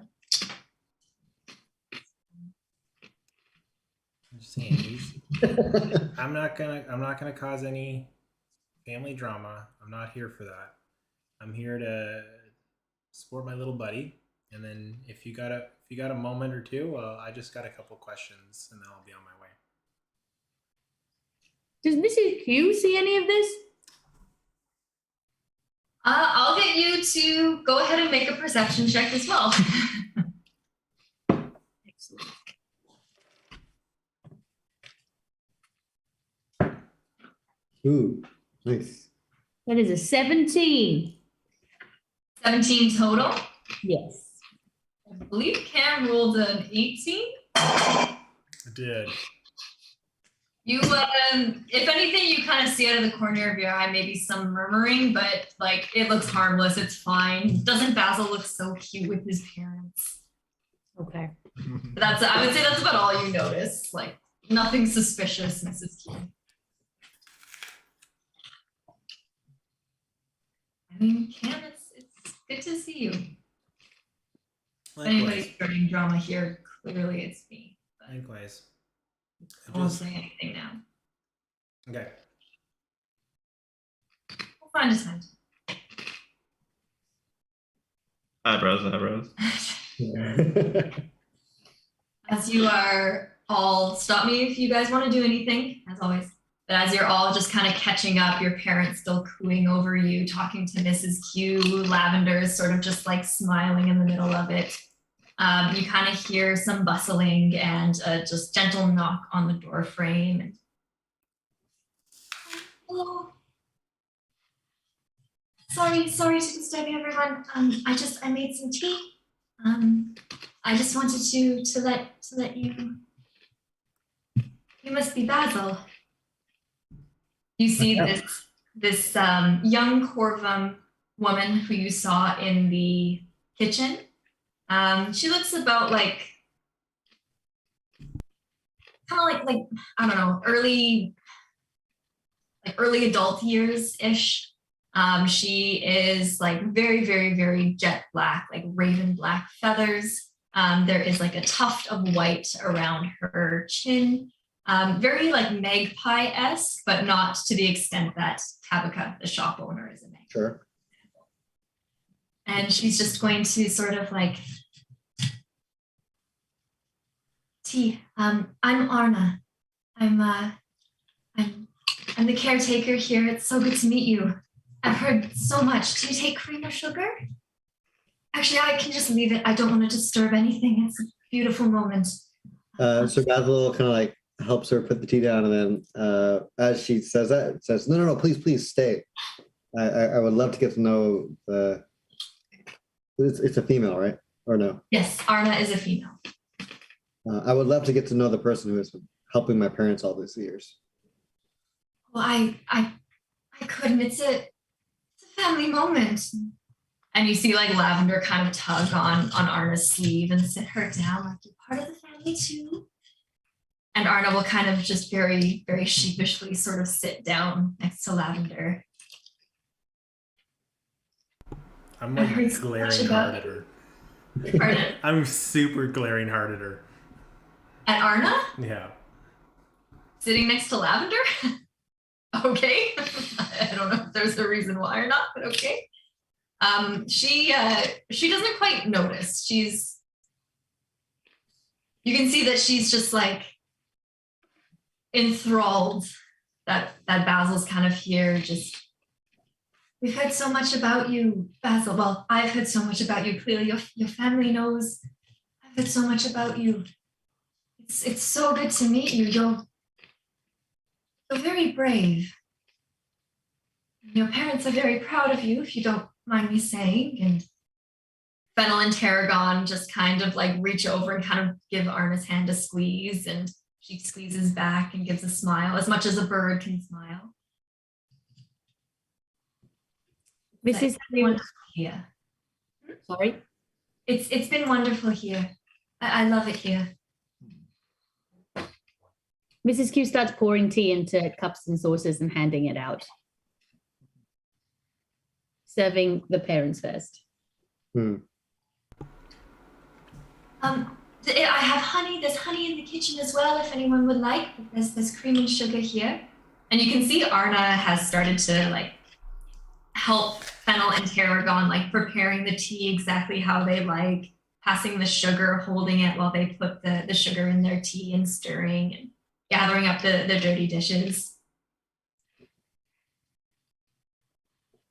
Speaker 3: I'm just saying, I'm not gonna cause any family drama. I'm not here for that. I'm here to support my little buddy, and then if you got a moment or two, I just got a couple questions, and then I'll be on my way.
Speaker 7: Does Mrs. Q see any of this?
Speaker 1: I'll get you to go ahead and make a perception check as well.
Speaker 7: Excellent.
Speaker 4: Ooh, nice.
Speaker 7: That is a 17.
Speaker 1: 17 total.
Speaker 7: Yes.
Speaker 1: I believe Cam rolled an 18.
Speaker 3: I did.
Speaker 1: You, if anything, you kind of see out of the corner of your eye, maybe some murmuring, but like it looks harmless. It's fine. Doesn't Basil look so cute with his parents?
Speaker 7: Okay.
Speaker 1: I would say that's about all you notice. Like nothing suspicious, Mrs. Q. I mean, Cam, it's good to see you. If anybody's starting drama here, clearly it's me. But
Speaker 3: Likewise.
Speaker 1: I won't say anything now.
Speaker 3: Okay.
Speaker 1: We'll find a time.
Speaker 2: Eyebrows.
Speaker 1: As you are all, stop me if you guys want to do anything, as always. But as you're all just kind of catching up, your parents still cooing over you, talking to Mrs. Q, Lavender is sort of just like smiling in the middle of it. You kind of hear some bustling and just gentle knock on the door frame. And, hello. Sorry to disturb you, everyone. I made some tea. I just wanted to let you. You must be Basil. You see this young Corvum woman who you saw in the kitchen. She looks about like kind of like I don't know, early adult years ish. She is like very, very, very jet black, like raven black feathers. There is like a tuft of white around her chin. Very like magpie-esque, but not to the extent that Tabitha, the shop owner, is a magpie.
Speaker 4: Sure.
Speaker 1: And she's just going to sort of like, I'm Arna. I'm the caretaker here. It's so good to meet you. I've heard so much. Do you take cream or sugar? Actually, I can just leave it. I don't want to disturb anything. It's a beautiful moment.
Speaker 4: So Basil kind of like helps her put the tea down, and then as she says that, says, "No, please stay. I would love to get to know the." It's a female, right? Or no?
Speaker 1: Yes, Arna is a female.
Speaker 4: I would love to get to know the person who has been helping my parents all these years.
Speaker 1: Well, I couldn't. It's a family moment. And you see like Lavender kind of tug on Arna's sleeve and sit her down like, you're part of the family too. And Arna will kind of just very, very sheepishly sort of sit down next to Lavender.
Speaker 3: I'm like glaring hard at her.
Speaker 1: Pardon?
Speaker 3: I'm super glaring hard at her.
Speaker 1: At Arna?
Speaker 3: Yeah.
Speaker 1: Sitting next to Lavender? Okay. I don't know if there's a reason why or not, but okay. She doesn't quite notice. You can see that she's just like enthralled that Basil's kind of here. Just, we've heard so much about you, Basil. Well, I've heard so much about you. Clearly, your family knows. I've heard so much about you. It's so good to meet you. You're You're very brave. Your parents are very proud of you, if you don't mind me saying. And Fennel and Tarragon just kind of like reach over and kind of give Arna's hand a squeeze, and she squeezes back and gives a smile, as much as a bird can smile.
Speaker 7: Mrs.
Speaker 1: Wonderful here.
Speaker 7: Sorry.
Speaker 1: It's been wonderful here. I love it here.
Speaker 7: Mrs. Q starts pouring tea into cups and saucers and handing it out. Serving the parents first.
Speaker 1: I have honey. There's honey in the kitchen as well, if anyone would like. There's cream and sugar here. And you can see Arna has started to like help Fennel and Tarragon, like preparing the tea exactly how they like, passing the sugar, holding it while they put the sugar in their tea and stirring and gathering up the dirty dishes.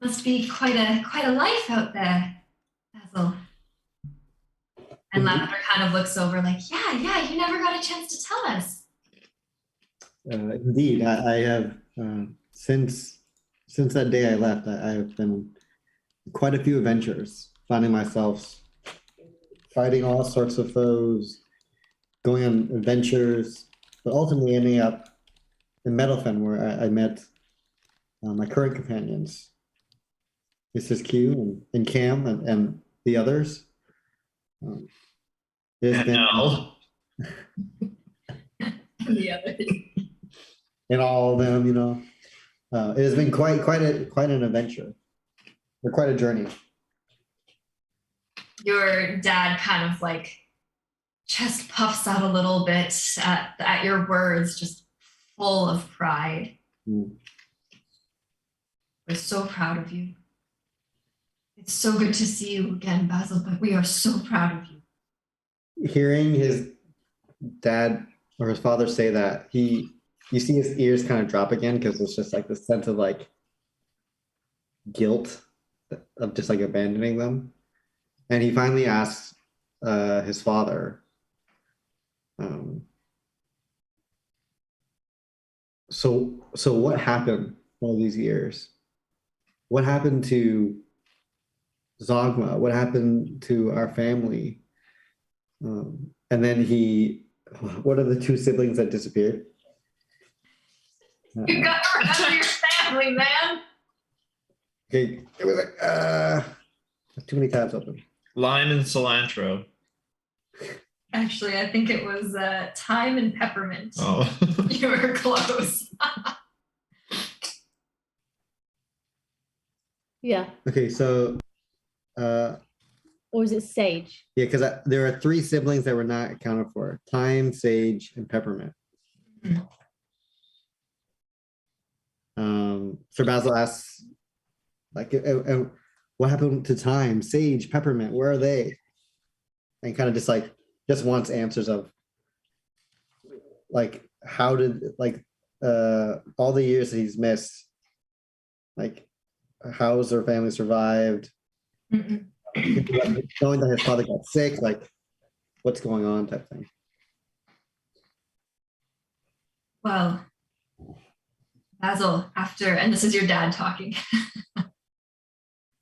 Speaker 1: Must be quite a life out there, Basil. And Lavender kind of looks over like, yeah, you never got a chance to tell us.
Speaker 4: Indeed, I have, since that day I left, I have been quite a few adventures, finding myself fighting all sorts of foes, going on adventures, but ultimately ending up in Meadowfen, where I met my current companions, Mrs. Q and Cam and the others. There's been
Speaker 1: The others.
Speaker 4: and all of them, you know. It has been quite an adventure, or quite a journey.
Speaker 1: Your dad kind of like chest puffs out a little bit at your words, just full of pride. We're so proud of you. It's so good to see you again, Basil, but we are so proud of you.
Speaker 4: Hearing his dad or his father say that, you see his ears kind of drop again, because it's just like this sense of like guilt of just like abandoning them. And he finally asks his father, so what happened all these years? What happened to Zogma? What happened to our family? And then what are the two siblings that disappeared?
Speaker 1: You got her out of your family, man.
Speaker 4: Okay, it was like too many tabs open.
Speaker 2: Lime and cilantro.
Speaker 1: Actually, I think it was thyme and peppermint.
Speaker 2: Oh.
Speaker 1: You were close.
Speaker 7: Yeah.
Speaker 4: Okay, so
Speaker 7: Or is it sage?
Speaker 4: yeah, because there are three siblings that were not accounted for: thyme, sage, and peppermint. Sir Basil asks, like, what happened to thyme, sage, peppermint? Where are they? And kind of just wants answers of, like, how did, like, all the years that he's missed, like, how's their family survived? Knowing that his father got sick, like, what's going on, type thing.
Speaker 1: Well, Basil, and this is your dad talking.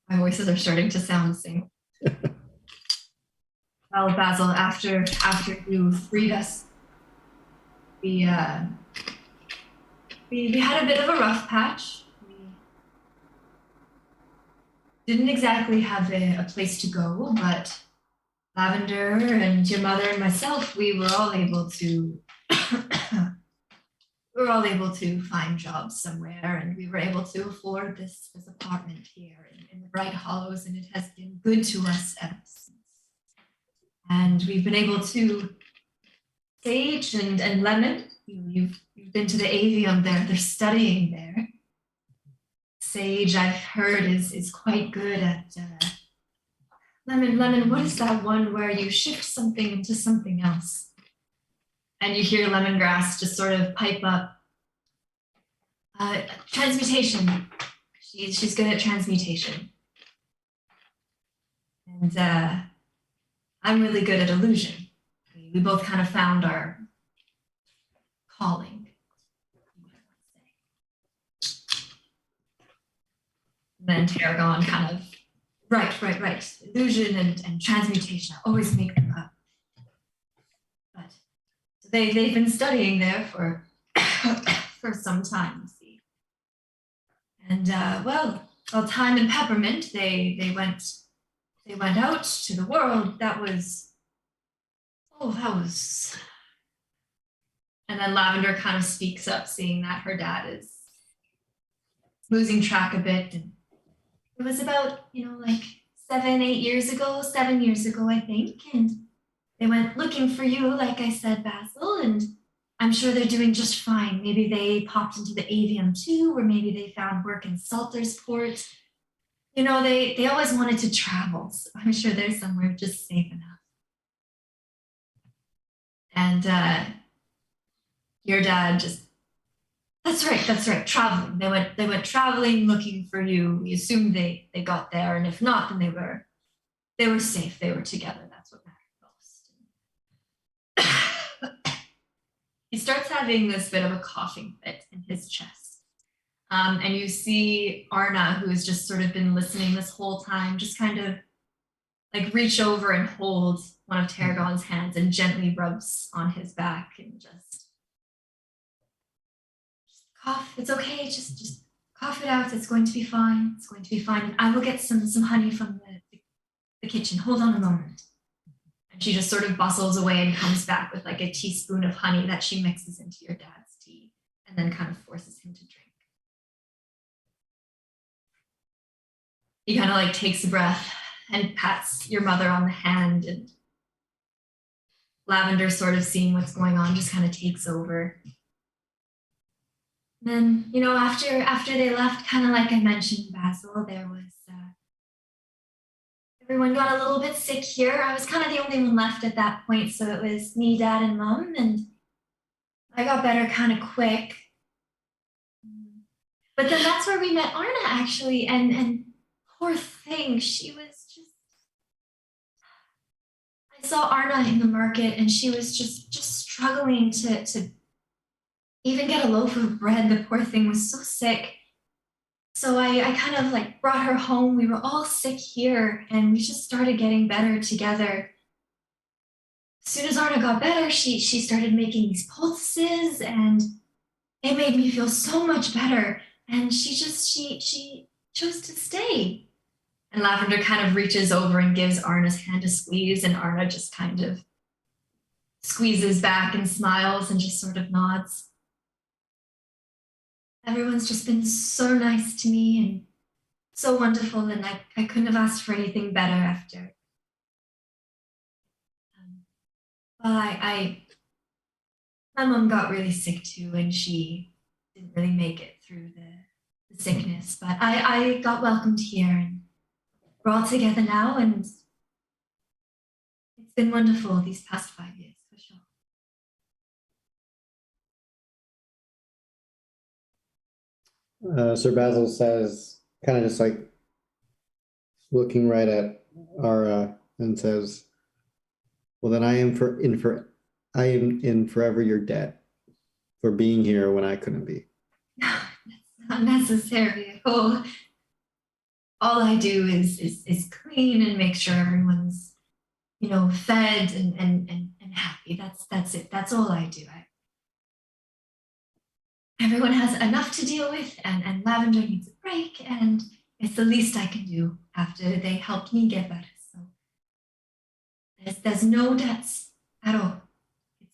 Speaker 1: My voices are starting to sound the same. Well, Basil, after you freed us, we had a bit of a rough patch. We didn't exactly have a place to go, but Lavender and your mother and myself, we were all able to find jobs somewhere, and we were able to afford this apartment here in the Bright Hollows, and it has been good to us ever since. And we've been able to, Sage and Lemon, you've been to the Avium there, they're studying there. Sage, I've heard, is quite good at, Lemon, what is that one where you shift something into something else? And you hear Lemongrass just sort of pipe up. Transmutation. She's good at transmutation. And I'm really good at illusion. We both kind of found our calling. then Tarragon kind of, right. Illusion and transmutation, I always make them up. But they've been studying there for for some time, you see. And well, Time and Peppermint, they went out to the world. That was. And then Lavender kind of speaks up, seeing that her dad is losing track a bit. And it was about, like 7 years ago, I think. And they went looking for you, like I said, Basil. And I'm sure they're doing just fine. Maybe they popped into the avium too, or maybe they found work in Saltersport. They always wanted to travel. So I'm sure they're somewhere just safe enough. And your dad just, that's right, traveling. They went traveling, looking for you. We assumed they got there, and if not, then they were safe. They were together. That's what mattered most. He starts having this bit of a coughing fit in his chest. And you see Arna, who has just sort of been listening this whole time, just kind of like reach over and hold one of Tarragon's hands and gently rubs on his back and just cough. It's okay. Just cough it out. It's going to be fine. It's going to be fine. And I will get some honey from the kitchen. Hold on a moment. And she just sort of bustles away and comes back with like a teaspoon of honey that she mixes into your dad's tea and then kind of forces him to drink. He kind of like takes a breath and pats your mother on the hand, and Lavender, sort of seeing what's going on, just kind of takes over. And then, after they left, kind of like I mentioned, Basil, there was, everyone got a little bit sick here. I was kind of the only one left at that point, so it was me, Dad, and Mom, and I got better kind of quick. But then that's where we met Arna, actually, and poor thing, she was just, I saw Arna in the market, and she was just struggling to even get a loaf of bread. The poor thing was so sick. So I kind of like brought her home. We were all sick here, and we just started getting better together. As soon as Arna got better, she started making these poultices, and it made me feel so much better. And she chose to stay. And Lavender kind of reaches over and gives Arna's hand a squeeze, and Arna just kind of squeezes back and smiles and just sort of nods. Everyone's just been so nice to me and so wonderful, and I couldn't have asked for anything better after. My mom got really sick too, and she didn't really make it through the sickness, but I got welcomed here, and we're all together now, and it's been wonderful these past 5 years, for sure.
Speaker 4: Sir Basil says, kind of just like looking right at Ara, and says, well, then I am in forever your debt for being here when I couldn't be.
Speaker 1: That's not necessary. All I do is clean and make sure everyone's, fed and happy. That's it. That's all I do. Everyone has enough to deal with, and Lavender needs a break, and it's the least I can do after they helped me get better. So there's no debts at all.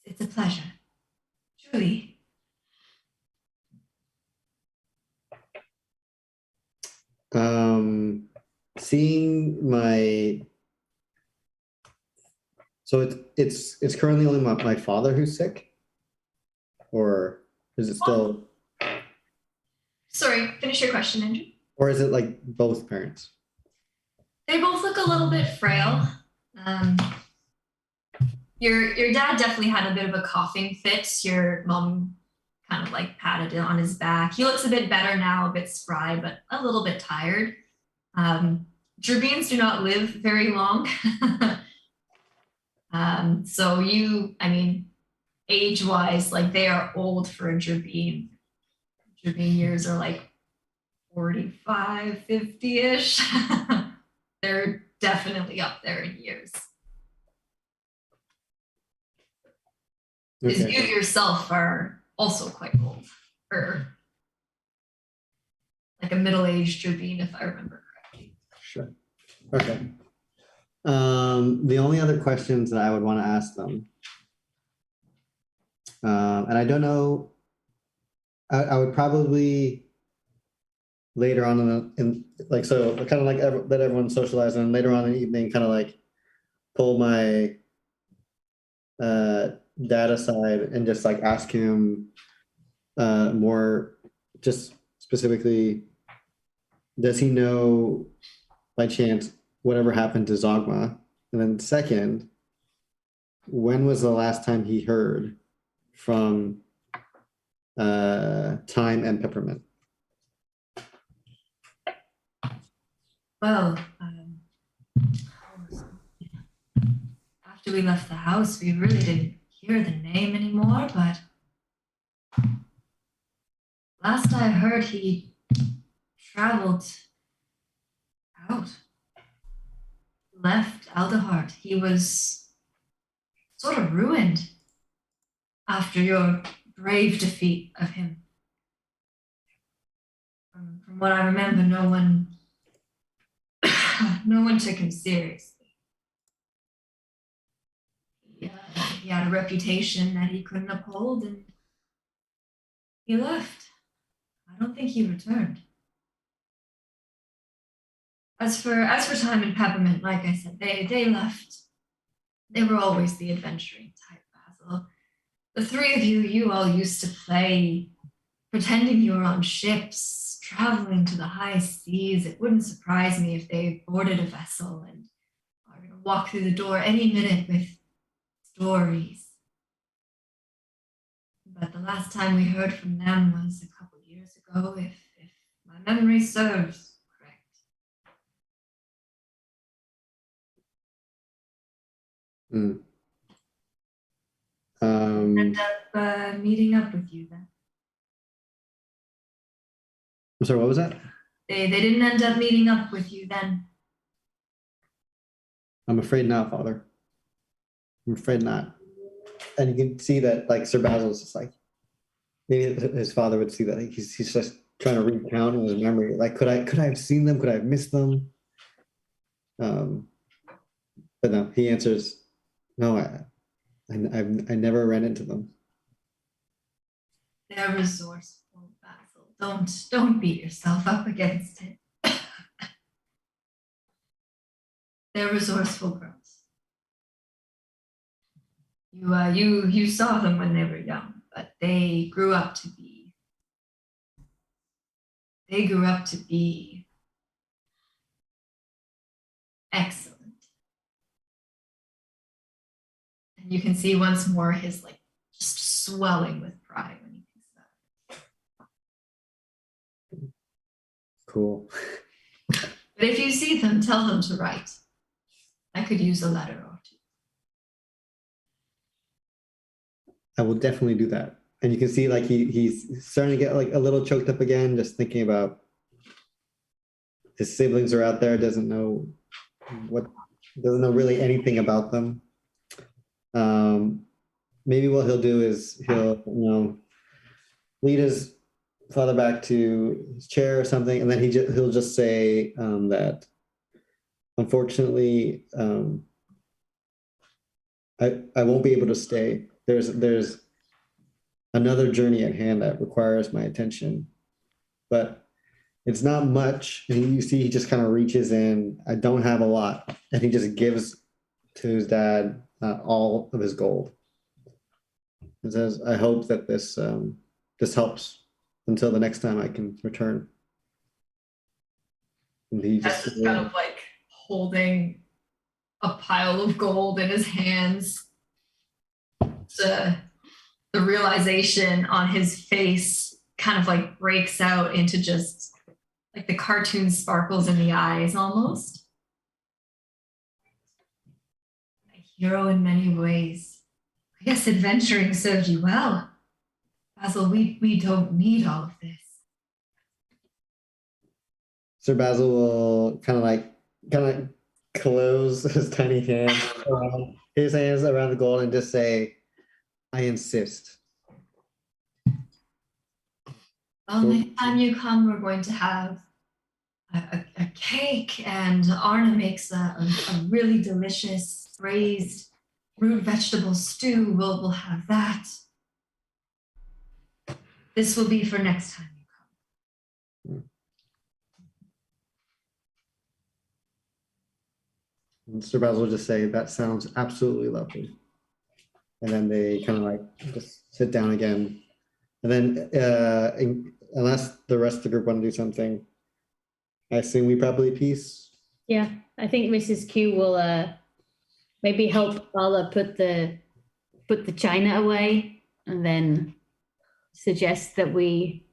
Speaker 1: It's a pleasure, truly.
Speaker 4: Seeing my, so it's currently only my father who's sick, or is it still?
Speaker 1: Sorry, finish your question, Andrew.
Speaker 4: Or is it like both parents?
Speaker 1: They both look a little bit frail. Your dad definitely had a bit of a coughing fit. Your mom kind of like patted it on his back. He looks a bit better now, a bit spry, but a little bit tired. Gerbeans do not live very long. So age-wise, like they are old for a Gerbene. Gerbene years are like 45, 50-ish. They're definitely up there in years. Because
Speaker 4: Okay.
Speaker 1: you yourself are also quite old, or like a middle-aged Jobin, if I remember correctly.
Speaker 4: Sure. Okay. The only other questions that I would want to ask them, and I don't know, I would probably later on in like, so kind of like let everyone socialize, and later on in the evening, kind of like pull my dad aside and just like ask him more, just specifically, does he know by chance whatever happened to Zogma? And then second, when was the last time he heard from Time and Peppermint?
Speaker 1: Well, after we left the house, we really didn't hear the name anymore, but last I heard, he traveled out, left Aldehart. He was sort of ruined after your brave defeat of him. From what I remember, no one took him seriously. He had a reputation that he couldn't uphold, and he left. I don't think he returned. As for Time and Peppermint, like I said, they left. They were always the adventuring type, Basil. The three of you all used to play pretending you were on ships, traveling to the high seas. It wouldn't surprise me if they boarded a vessel and are going to walk through the door any minute with stories. But the last time we heard from them was a couple years ago, if my memory serves correct. End up meeting up with you then.
Speaker 4: I'm sorry, what was that?
Speaker 1: They didn't end up meeting up with you then.
Speaker 4: I'm afraid not, Father. I'm afraid not. And you can see that like Sir Basil's just like, maybe his father would see that like, he's just trying to recount in his memory. Like, could I have seen them? Could I have missed them? But no, he answers, no, I never ran into them.
Speaker 1: They're resourceful, Basil. Don't beat yourself up against it. They're resourceful girls. You saw them when they were young, but they grew up to be excellent. And you can see once more his like just swelling with pride when he thinks about it.
Speaker 4: Cool.
Speaker 1: But if you see them, tell them to write. I could use a letter or two.
Speaker 4: I will definitely do that. And you can see like he's starting to get like a little choked up again, just thinking about his siblings are out there, doesn't know really anything about them. Maybe what he'll do is he'll lead his father back to his chair or something, and then he'll just say that unfortunately I won't be able to stay. There's another journey at hand that requires my attention, but it's not much. And you see, he just kind of reaches in. I don't have a lot, and he just gives to his dad all of his gold. And says, "I hope that this helps until the next time I can return." And he
Speaker 1: That's just kind of like holding a pile of gold in his hands. The realization on his face kind of like breaks out into just like the cartoon sparkles in the eyes almost. A hero in many ways. I guess adventuring served you well. Basil, we don't need all of this.
Speaker 4: Sir Basil will kind of close his tiny hands around the gold and just say, "I insist."
Speaker 1: Well, next time you come, we're going to have a cake, and Arna makes a really delicious braised root vegetable stew. We'll have that. This will be for next time you come.
Speaker 4: And Sir Basil will just say, "That sounds absolutely lovely." And then they kind of like just sit down again. And then unless the rest of the group want to do something, I assume we probably peace.
Speaker 7: Yeah, I think Mrs. Q will maybe help Paula put the china away, and then suggest that we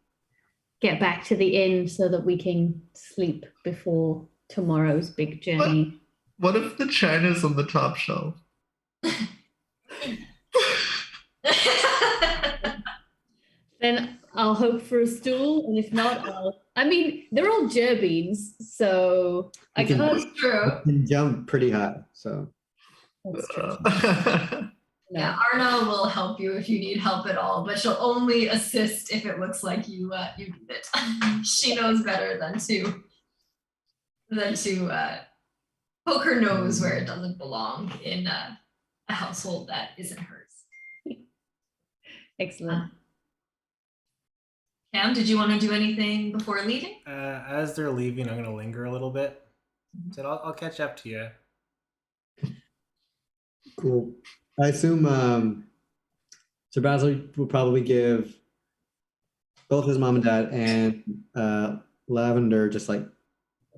Speaker 7: get back to the inn so that we can sleep before tomorrow's big journey.
Speaker 2: What if the china's on the top shelf?
Speaker 7: Then I'll hope for a stool, and if not, they're all gerbeens, so I
Speaker 4: You can-
Speaker 7: can't.
Speaker 1: That's true.
Speaker 4: You can jump pretty high, so
Speaker 7: That's true.
Speaker 1: Yeah, Arna will help you if you need help at all, but she'll only assist if it looks like you need it. She knows better than to poke her nose where it doesn't belong in a household that isn't hers.
Speaker 7: Excellent.
Speaker 1: Cam, did you want to do anything before leaving?
Speaker 3: As they're leaving, I'm gonna linger a little bit. So I'll catch up to you.
Speaker 4: cool. I assume Sir Basil will probably give both his mom and dad and Lavender just like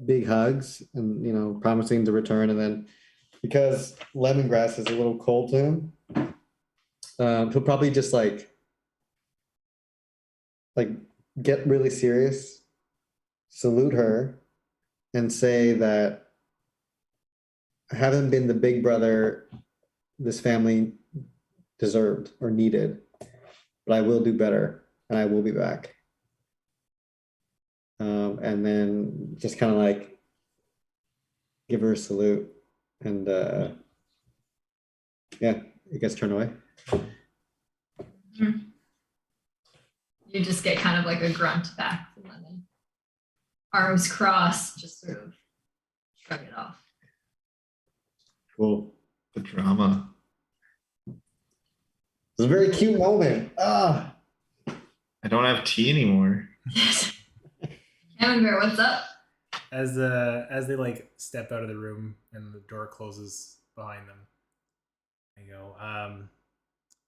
Speaker 4: big hugs and promising to return. And then because lemongrass is a little cold to him, he'll probably just like get really serious, salute her, and say that I haven't been the big brother this family deserved or needed, but I will do better and I will be back. And then just kind of like give her a salute and I guess turn away.
Speaker 1: You just get kind of like a grunt back from Lemon. Arms crossed, just sort of shrug it off.
Speaker 4: Cool.
Speaker 2: The drama.
Speaker 4: It's a very cute moment.
Speaker 2: I don't have tea anymore.
Speaker 1: Camembert, what's up?
Speaker 3: As they like step out of the room and the door closes behind them, I go,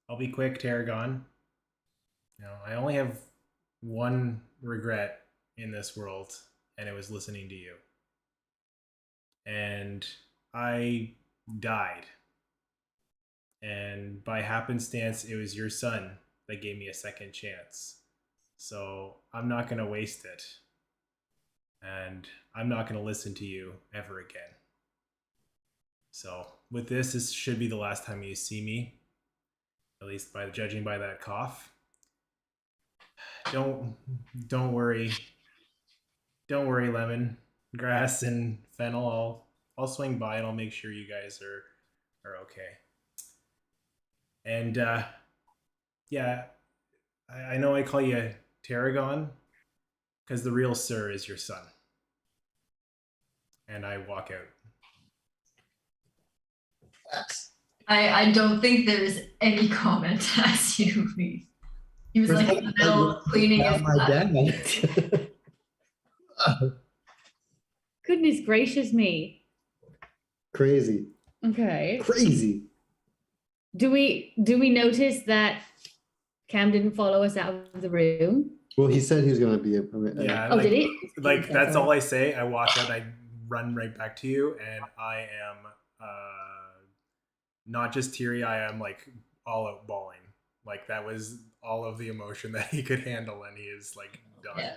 Speaker 3: I'll be quick, Tarragon. I only have one regret in this world, and it was listening to you. And I died. And by happenstance, it was your son that gave me a second chance. So I'm not going to waste it. And I'm not going to listen to you ever again. So with this should be the last time you see me, at least judging by that cough. Don't worry. Don't worry, Lemon, Grass, and Fennel. I'll swing by and I'll make sure you guys are okay. And I know I call you Tarragon because the real Sir is your son. And I walk out.
Speaker 1: I don't think there's any comment as you leave. He was like in the middle of cleaning his butt.
Speaker 7: Goodness gracious me.
Speaker 4: Crazy.
Speaker 7: Okay.
Speaker 4: Crazy.
Speaker 7: Do we notice that Cam didn't follow us out of the room?
Speaker 4: Well, he said he was going to be
Speaker 3: Yeah.
Speaker 7: Oh, did he?
Speaker 3: Like that's all I say. I walk out. I run right back to you, and I am not just teary. I am like all out bawling. Like that was all of the emotion that he could handle, and he is like done.
Speaker 1: Yeah.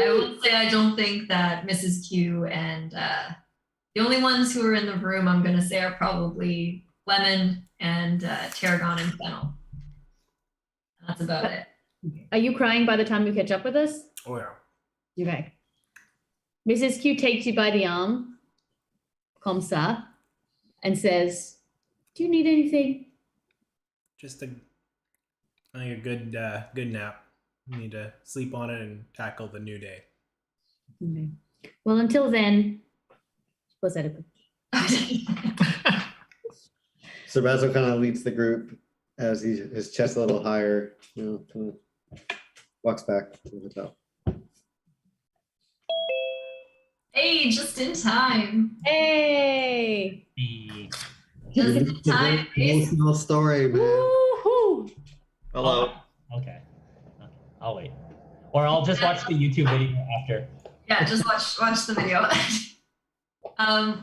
Speaker 1: I would say I don't think that Mrs. Q and the only ones who are in the room, I'm going to say, are probably Lemon and Tarragon and Fennel. That's about it.
Speaker 7: Are you crying by the time you catch up with us?
Speaker 3: Oh yeah.
Speaker 7: Okay. Mrs. Q takes you by the arm, comme ça, and says, "Do you need anything?"
Speaker 3: Just I think a good nap. You need to sleep on it and tackle the new day.
Speaker 7: Okay. Well, until then, was that a
Speaker 4: So Basil kind of leads the group as his chest a little higher, kind of walks back to the hotel.
Speaker 1: Hey, just in time.
Speaker 7: Hey!
Speaker 1: Just in time.
Speaker 4: Emotional story, man.
Speaker 7: Woohoo!
Speaker 2: Hello.
Speaker 6: Okay. I'll wait. Or I'll just watch the YouTube video after.
Speaker 1: Yeah, just watch the video.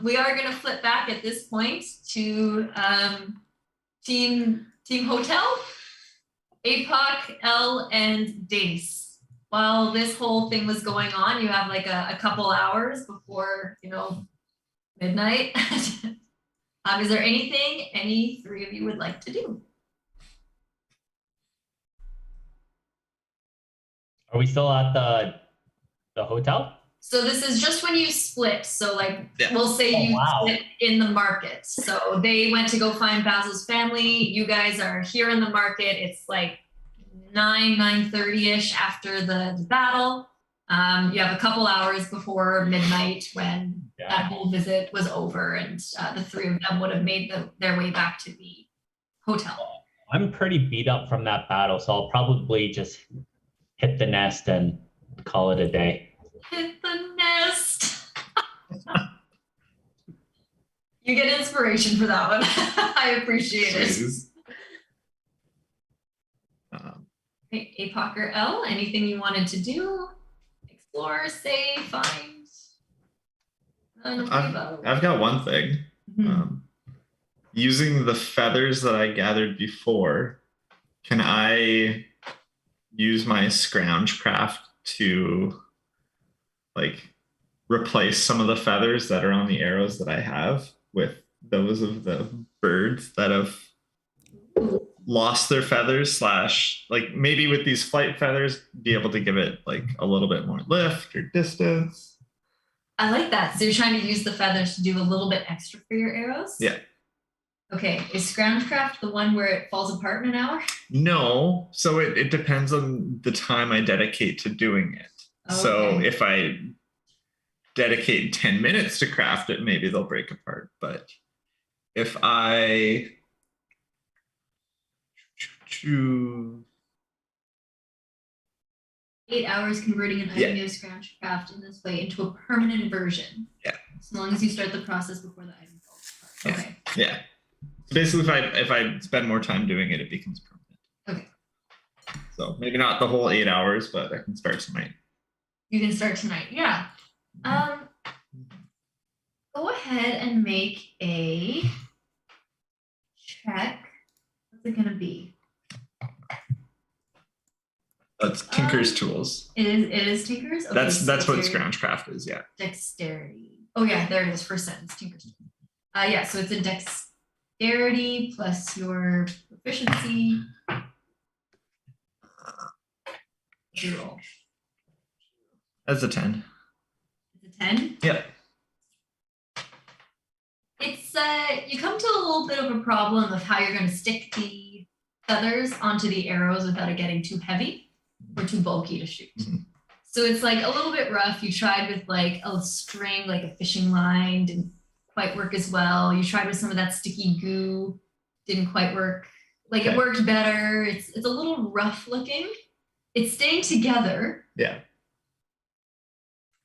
Speaker 1: We are gonna flip back at this point to team hotel, Apoc, Elle, and Dace. While this whole thing was going on, you have like a couple hours before midnight. Is there anything any three of you would like to do?
Speaker 6: Are we still at the hotel?
Speaker 1: So this is just when you split. So
Speaker 2: Yeah.
Speaker 1: we'll say
Speaker 6: Oh,
Speaker 1: you
Speaker 6: wow.
Speaker 1: split in the market. So they went to go find Basil's family. You guys are here in the market. It's like 9:30ish after the battle. You have a couple hours before midnight when that whole visit was over, and the three of them would have made their way back to the hotel.
Speaker 6: I'm pretty beat up from that battle, so I'll probably just hit the nest and call it a day.
Speaker 1: Hit the nest. You get inspiration for that one. I appreciate it.
Speaker 2: Jeez.
Speaker 1: Okay, Apoc or Elle, anything you wanted to do? Explore, say, find?
Speaker 2: I've got one thing.
Speaker 1: Mhm.
Speaker 2: Using the feathers that I gathered before, can I use my scrounge craft to replace some of the feathers that are on the arrows that I have with those of the birds that have lost their feathers, / maybe with these flight feathers be able to give it a little bit more lift or distance.
Speaker 1: I like that. So you're trying to use the feathers to do a little bit extra for your arrows?
Speaker 2: Yeah.
Speaker 1: Okay, is Scroungecraft the one where it falls apart in an hour?
Speaker 2: No, so it depends on the time I dedicate to doing it. So
Speaker 1: Okay.
Speaker 2: if I dedicate 10 minutes to craft it, maybe they'll break apart. But if I
Speaker 1: 8 hours converting an item of Scroungecraft in this way into a permanent version.
Speaker 2: Yeah.
Speaker 1: As long as you start the process before the item falls apart.
Speaker 2: Yeah.
Speaker 1: Okay.
Speaker 2: Yeah. Basically, if I spend more time doing it, it becomes permanent.
Speaker 1: Okay.
Speaker 2: So maybe not the whole 8 hours, but I can start tonight.
Speaker 1: You can start tonight. Yeah. Go ahead and make a check. What's it gonna be?
Speaker 2: That's Tinker's tools.
Speaker 1: It is Tinker's? Okay,
Speaker 2: That's what
Speaker 1: your
Speaker 2: Scroungecraft is, yeah.
Speaker 1: Dexterity. Oh yeah, there it is, first sentence, Tinker's. Yeah, so it's a dexterity plus your proficiency. Roll.
Speaker 2: That's a 10.
Speaker 1: It's a 10?
Speaker 2: Yeah.
Speaker 1: It's you come to a little bit of a problem of how you're going to stick the feathers onto the arrows without it getting too heavy or too bulky to shoot.
Speaker 2: Mm-hmm.
Speaker 1: So it's a little bit rough. You tried with a string, a fishing line, didn't quite work as well. You tried with some of that sticky goo, didn't quite work. It worked better. It's a little rough looking. It's staying together.
Speaker 2: Yeah.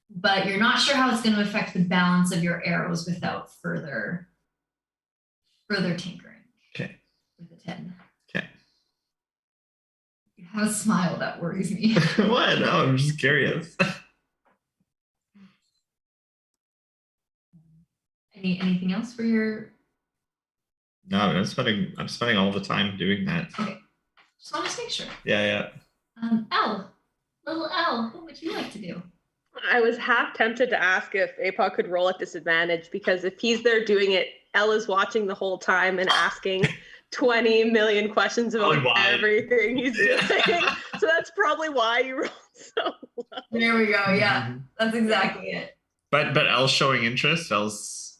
Speaker 1: But you're not sure how it's going to affect the balance of your arrows without further tinkering.
Speaker 2: Okay.
Speaker 1: With a 10.
Speaker 2: Okay.
Speaker 1: You have a smile that worries me.
Speaker 2: What? No, I'm just curious.
Speaker 1: Anything else for your?
Speaker 2: No, I'm spending all the time doing that.
Speaker 1: Okay. Just want to make sure.
Speaker 2: Yeah.
Speaker 1: Elle, little Elle, what would you like to do?
Speaker 5: I was half tempted to ask if Apoc could roll at disadvantage, because if he's there doing it, Elle is watching the whole time and asking 20 million questions about
Speaker 2: Probably why.
Speaker 5: everything he's doing. So that's probably why you rolled So
Speaker 1: There we go. Yeah, that's exactly it.
Speaker 2: But Elle's showing interest. Elle's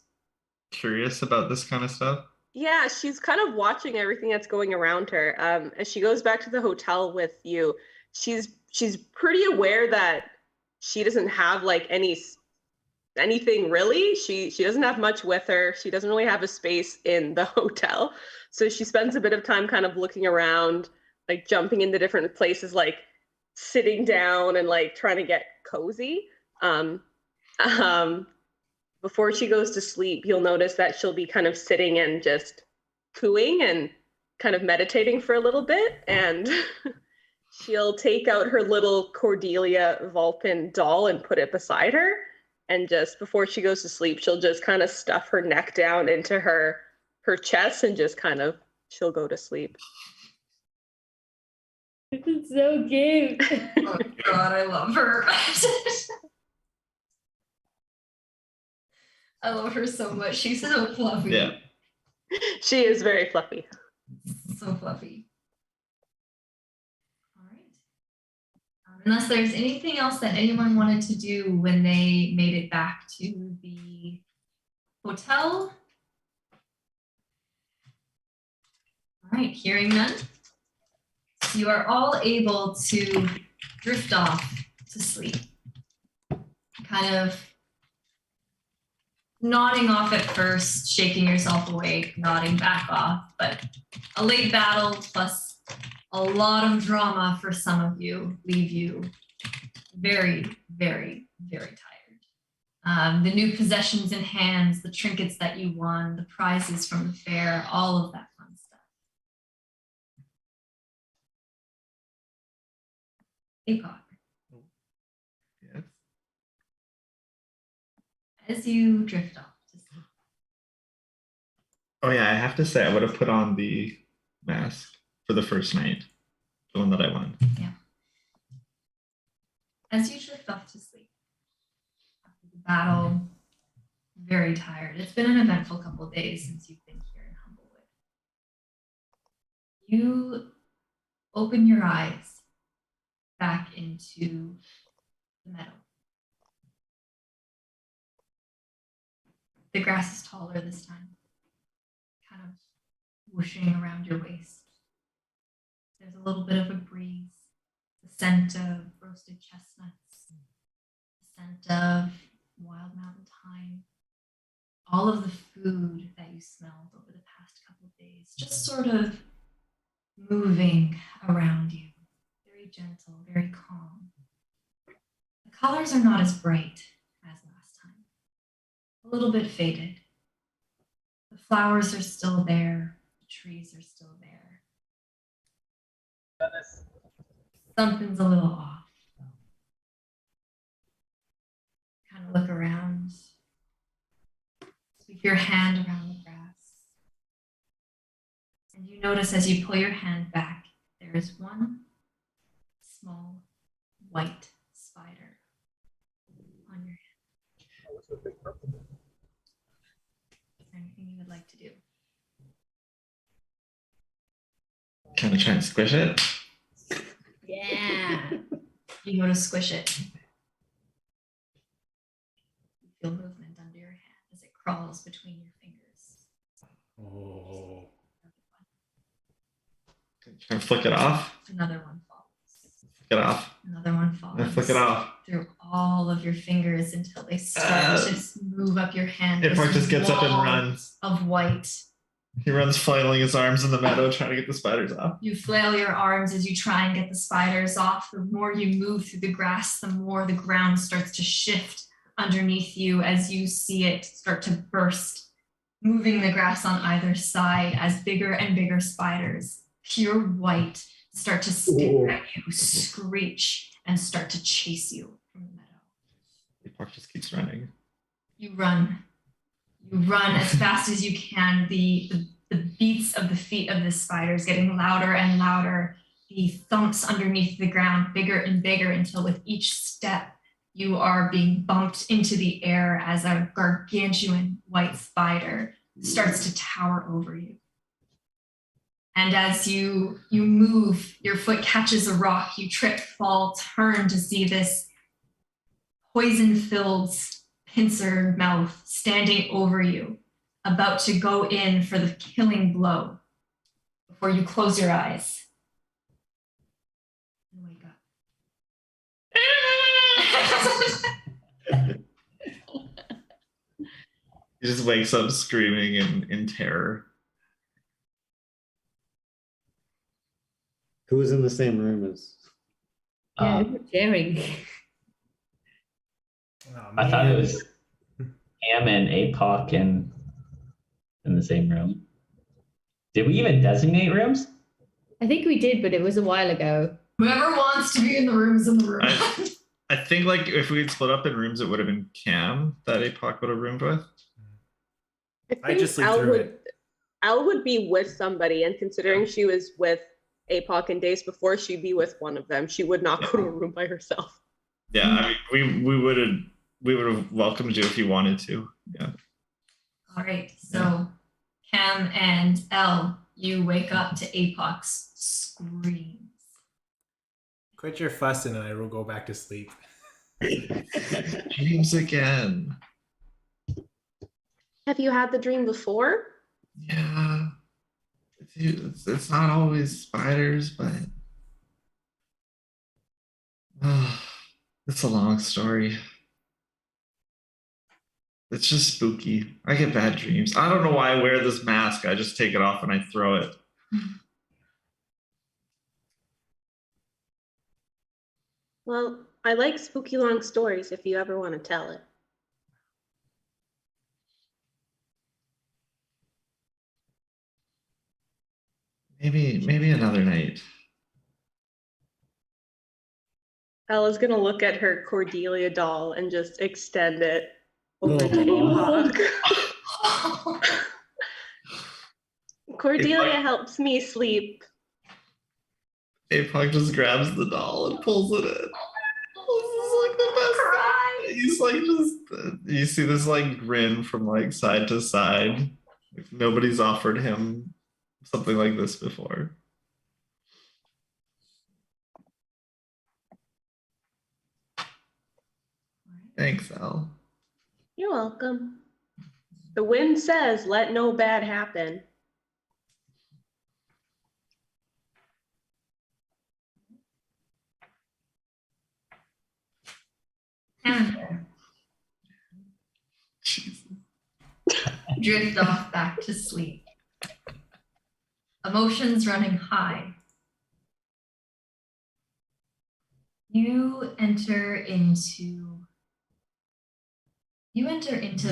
Speaker 2: curious about this kind of stuff.
Speaker 5: yeah, she's kind of watching everything that's going around her. As she goes back to the hotel with you, she's pretty aware that she doesn't have like anything really. She doesn't have much with her. She doesn't really have a space in the hotel. So she spends a bit of time kind of looking around, like jumping into different places, like sitting down and like trying to get cozy. Before she goes to sleep, you'll notice that she'll be kind of sitting and just cooing and kind of meditating for a little bit. And she'll take out her little Cordelia Vulpin doll and put it beside her. And just before she goes to sleep, she'll just kind of stuff her neck down into her chest and just kind of, she'll go to sleep.
Speaker 7: This is so cute.
Speaker 1: Oh God, I love her. I love her so much. She's so fluffy.
Speaker 2: Yeah.
Speaker 5: She is very fluffy.
Speaker 1: So fluffy. All right. Unless there's anything else that anyone wanted to do when they made it back to the hotel. All right, hearing none. You are all able to drift off to sleep. Kind of nodding off at first, shaking yourself awake, nodding back off, but a late battle plus a lot of drama for some of you leave you very, very, very tired. The new possessions in hands, the trinkets that you won, the prizes from the fair, all of that fun stuff. Apoc.
Speaker 2: Yes.
Speaker 1: As you drift off to sleep.
Speaker 2: Oh yeah, I have to say I would have put on the mask for the first night, the one that I won.
Speaker 1: Yeah. As you drift off to sleep, after the battle, very tired. It's been an eventful couple of days since you've been here in Humblewood. You open your eyes back into the meadow. The grass is taller this time, kind of whooshing around your waist. There's a little bit of a breeze, the scent of roasted chestnuts, the scent of wild mountain thyme, all of the food that you smelled over the past couple of days, just sort of moving around you, very gentle, very calm. The colors are not as bright as last time, a little bit faded. The flowers are still there, the trees are still there. Something's a little off. Kind of look around, sweep your hand around the grass, and you notice as you pull your hand back, there is one small white spider on your hand. Is there anything you would like to do?
Speaker 2: Kind of try and squish it.
Speaker 7: Yeah.
Speaker 1: You go to squish it. You feel movement under your hand as it crawls between your fingers.
Speaker 3: Oh.
Speaker 2: Try and flick it off.
Speaker 1: Another one falls.
Speaker 2: Flick it off.
Speaker 1: Another one falls.
Speaker 2: And flick it off.
Speaker 1: Through all of your fingers until they start to move up your hand.
Speaker 2: Apoc just gets up and
Speaker 1: wall
Speaker 2: runs.
Speaker 1: Of white.
Speaker 2: He runs flailing his arms in the meadow trying to get the spiders off.
Speaker 1: You flail your arms as you try and get the spiders off. The more you move through the grass, the more the ground starts to shift underneath you as you see it start to burst, moving the grass on either side as bigger and bigger spiders, pure white, start to stare at you, screech, and start to chase you from the meadow.
Speaker 2: Apoc just keeps running.
Speaker 1: You run. You run as fast as you can. The beats of the feet of the spiders getting louder and louder. The thumps underneath the ground bigger and bigger until with each step you are being bumped into the air as a gargantuan white spider starts to tower over you. And as you move, your foot catches a rock, you trip, fall, turn to see this poison-filled pincer mouth standing over you, about to go in for the killing blow before you close your eyes and wake up.
Speaker 2: He just wakes up screaming in terror.
Speaker 4: Who was in the same room as?
Speaker 7: Yeah, sharing.
Speaker 3: Oh,
Speaker 6: I thought it
Speaker 3: man.
Speaker 6: was Cam and Apoc in the same room. Did we even designate rooms?
Speaker 7: I think we did, but it was a while ago.
Speaker 1: Whoever wants to be in the room is in the room.
Speaker 2: I think like if we had split up in rooms, it would have been Cam that Apoc would have roomed with.
Speaker 3: I
Speaker 5: think
Speaker 3: just sleep
Speaker 5: Elle
Speaker 3: through
Speaker 5: would,
Speaker 3: it.
Speaker 5: Elle would be with somebody, and considering she was with Apoc and Dace before, she'd be with one of them. She would not go to a room by herself.
Speaker 2: Yeah, I mean, we would have welcomed you if you wanted to. Yeah.
Speaker 1: All right, so Cam and Elle, you wake up to Apoc's screams.
Speaker 3: Quit your fussing and I will go back to sleep.
Speaker 2: Dreams again.
Speaker 5: Have you had the dream before?
Speaker 2: Yeah. It's not always spiders, but it's a long story. It's just spooky. I get bad dreams. I don't know why I wear this mask. I just take it off and I throw it.
Speaker 5: Well, I like spooky long stories if you ever want to tell it.
Speaker 2: Maybe another night.
Speaker 5: Ella's gonna look at her Cordelia doll and just extend it over to
Speaker 4: Oh.
Speaker 5: Apoc. Cordelia helps me sleep.
Speaker 2: Apoc just grabs the doll and pulls it in. This is like the best. He's like just you see this like grin from like side to side. Like, nobody's offered him something like this before. Thanks, Elle.
Speaker 5: You're welcome. The wind says, let no bad happen.
Speaker 1: And
Speaker 2: Jesus.
Speaker 1: drift off back to sleep. Emotions running high. You enter into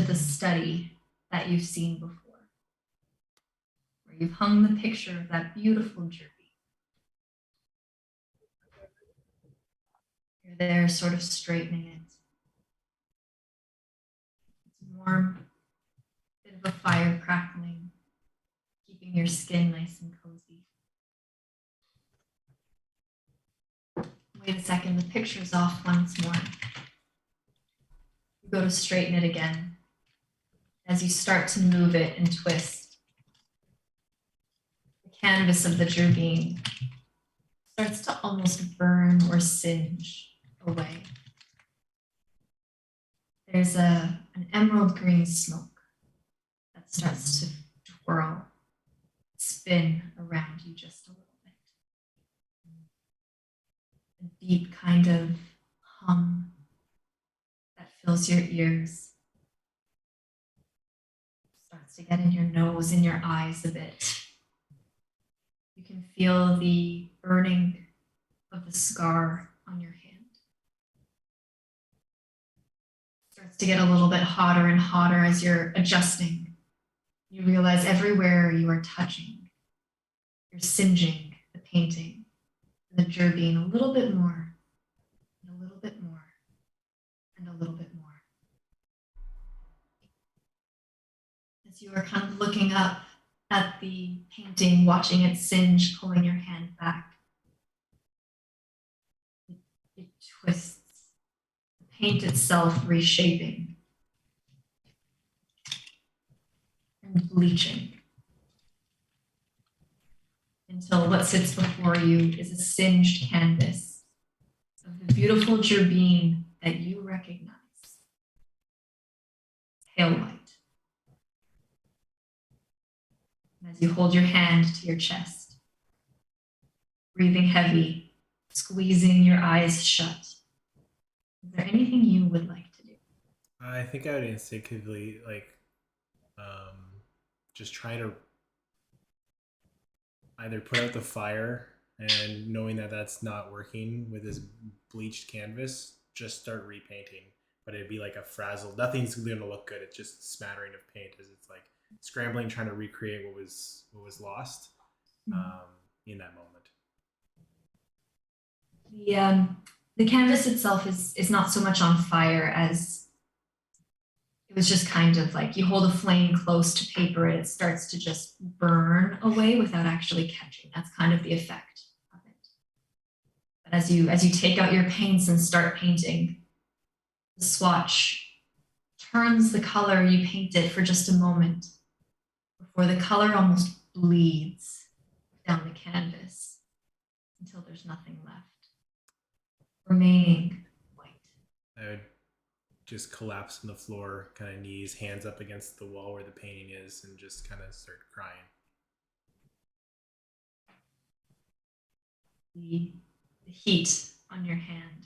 Speaker 1: the study that you've seen before, where you've hung the picture of that beautiful jerky. You're there sort of straightening it. It's warm, bit of a fire crackling, keeping your skin nice and cozy. Wait a second, the picture's off once more. You go to straighten it again. As you start to move it and twist, the canvas of the jerky starts to almost burn or singe away. There's an emerald green smoke that starts to twirl, spin around you just a little bit. A deep kind of hum that fills your ears, starts to get in your nose and your eyes a bit. You can feel the burning of the scar on your hand. Starts to get a little bit hotter and hotter as you're adjusting. You realize everywhere you are touching, you're singeing the painting, and the jerking a little bit more, and a little bit more, and a little bit more. As you are kind of looking up at the painting, watching it singe, pulling your hand back, it twists, the paint itself reshaping and bleaching. until what sits before you is a singed canvas of the beautiful gerbine that you recognize. Pale white. And as you hold your hand to your chest, breathing heavy, squeezing your eyes shut, is there anything you would like to do?
Speaker 3: I think I would instinctively just try to either put out the fire, and knowing that that's not working with this bleached canvas, just start repainting. But it'd be like a frazzled. Nothing's going to look good. It's just smattering of paint as it's like scrambling, trying to recreate what was lost in that moment.
Speaker 1: The canvas itself is not so much on fire as it was just kind of like you hold a flame close to paper and it starts to just burn away without actually catching. That's kind of the effect of it. But as you take out your paints and start painting, the swatch turns the color you painted for just a moment before the color almost bleeds down the canvas until there's nothing left, remaining white.
Speaker 3: I would just collapse on the floor, kind of knees, hands up against the wall where the painting is, and just kind of start crying.
Speaker 1: The heat on your hand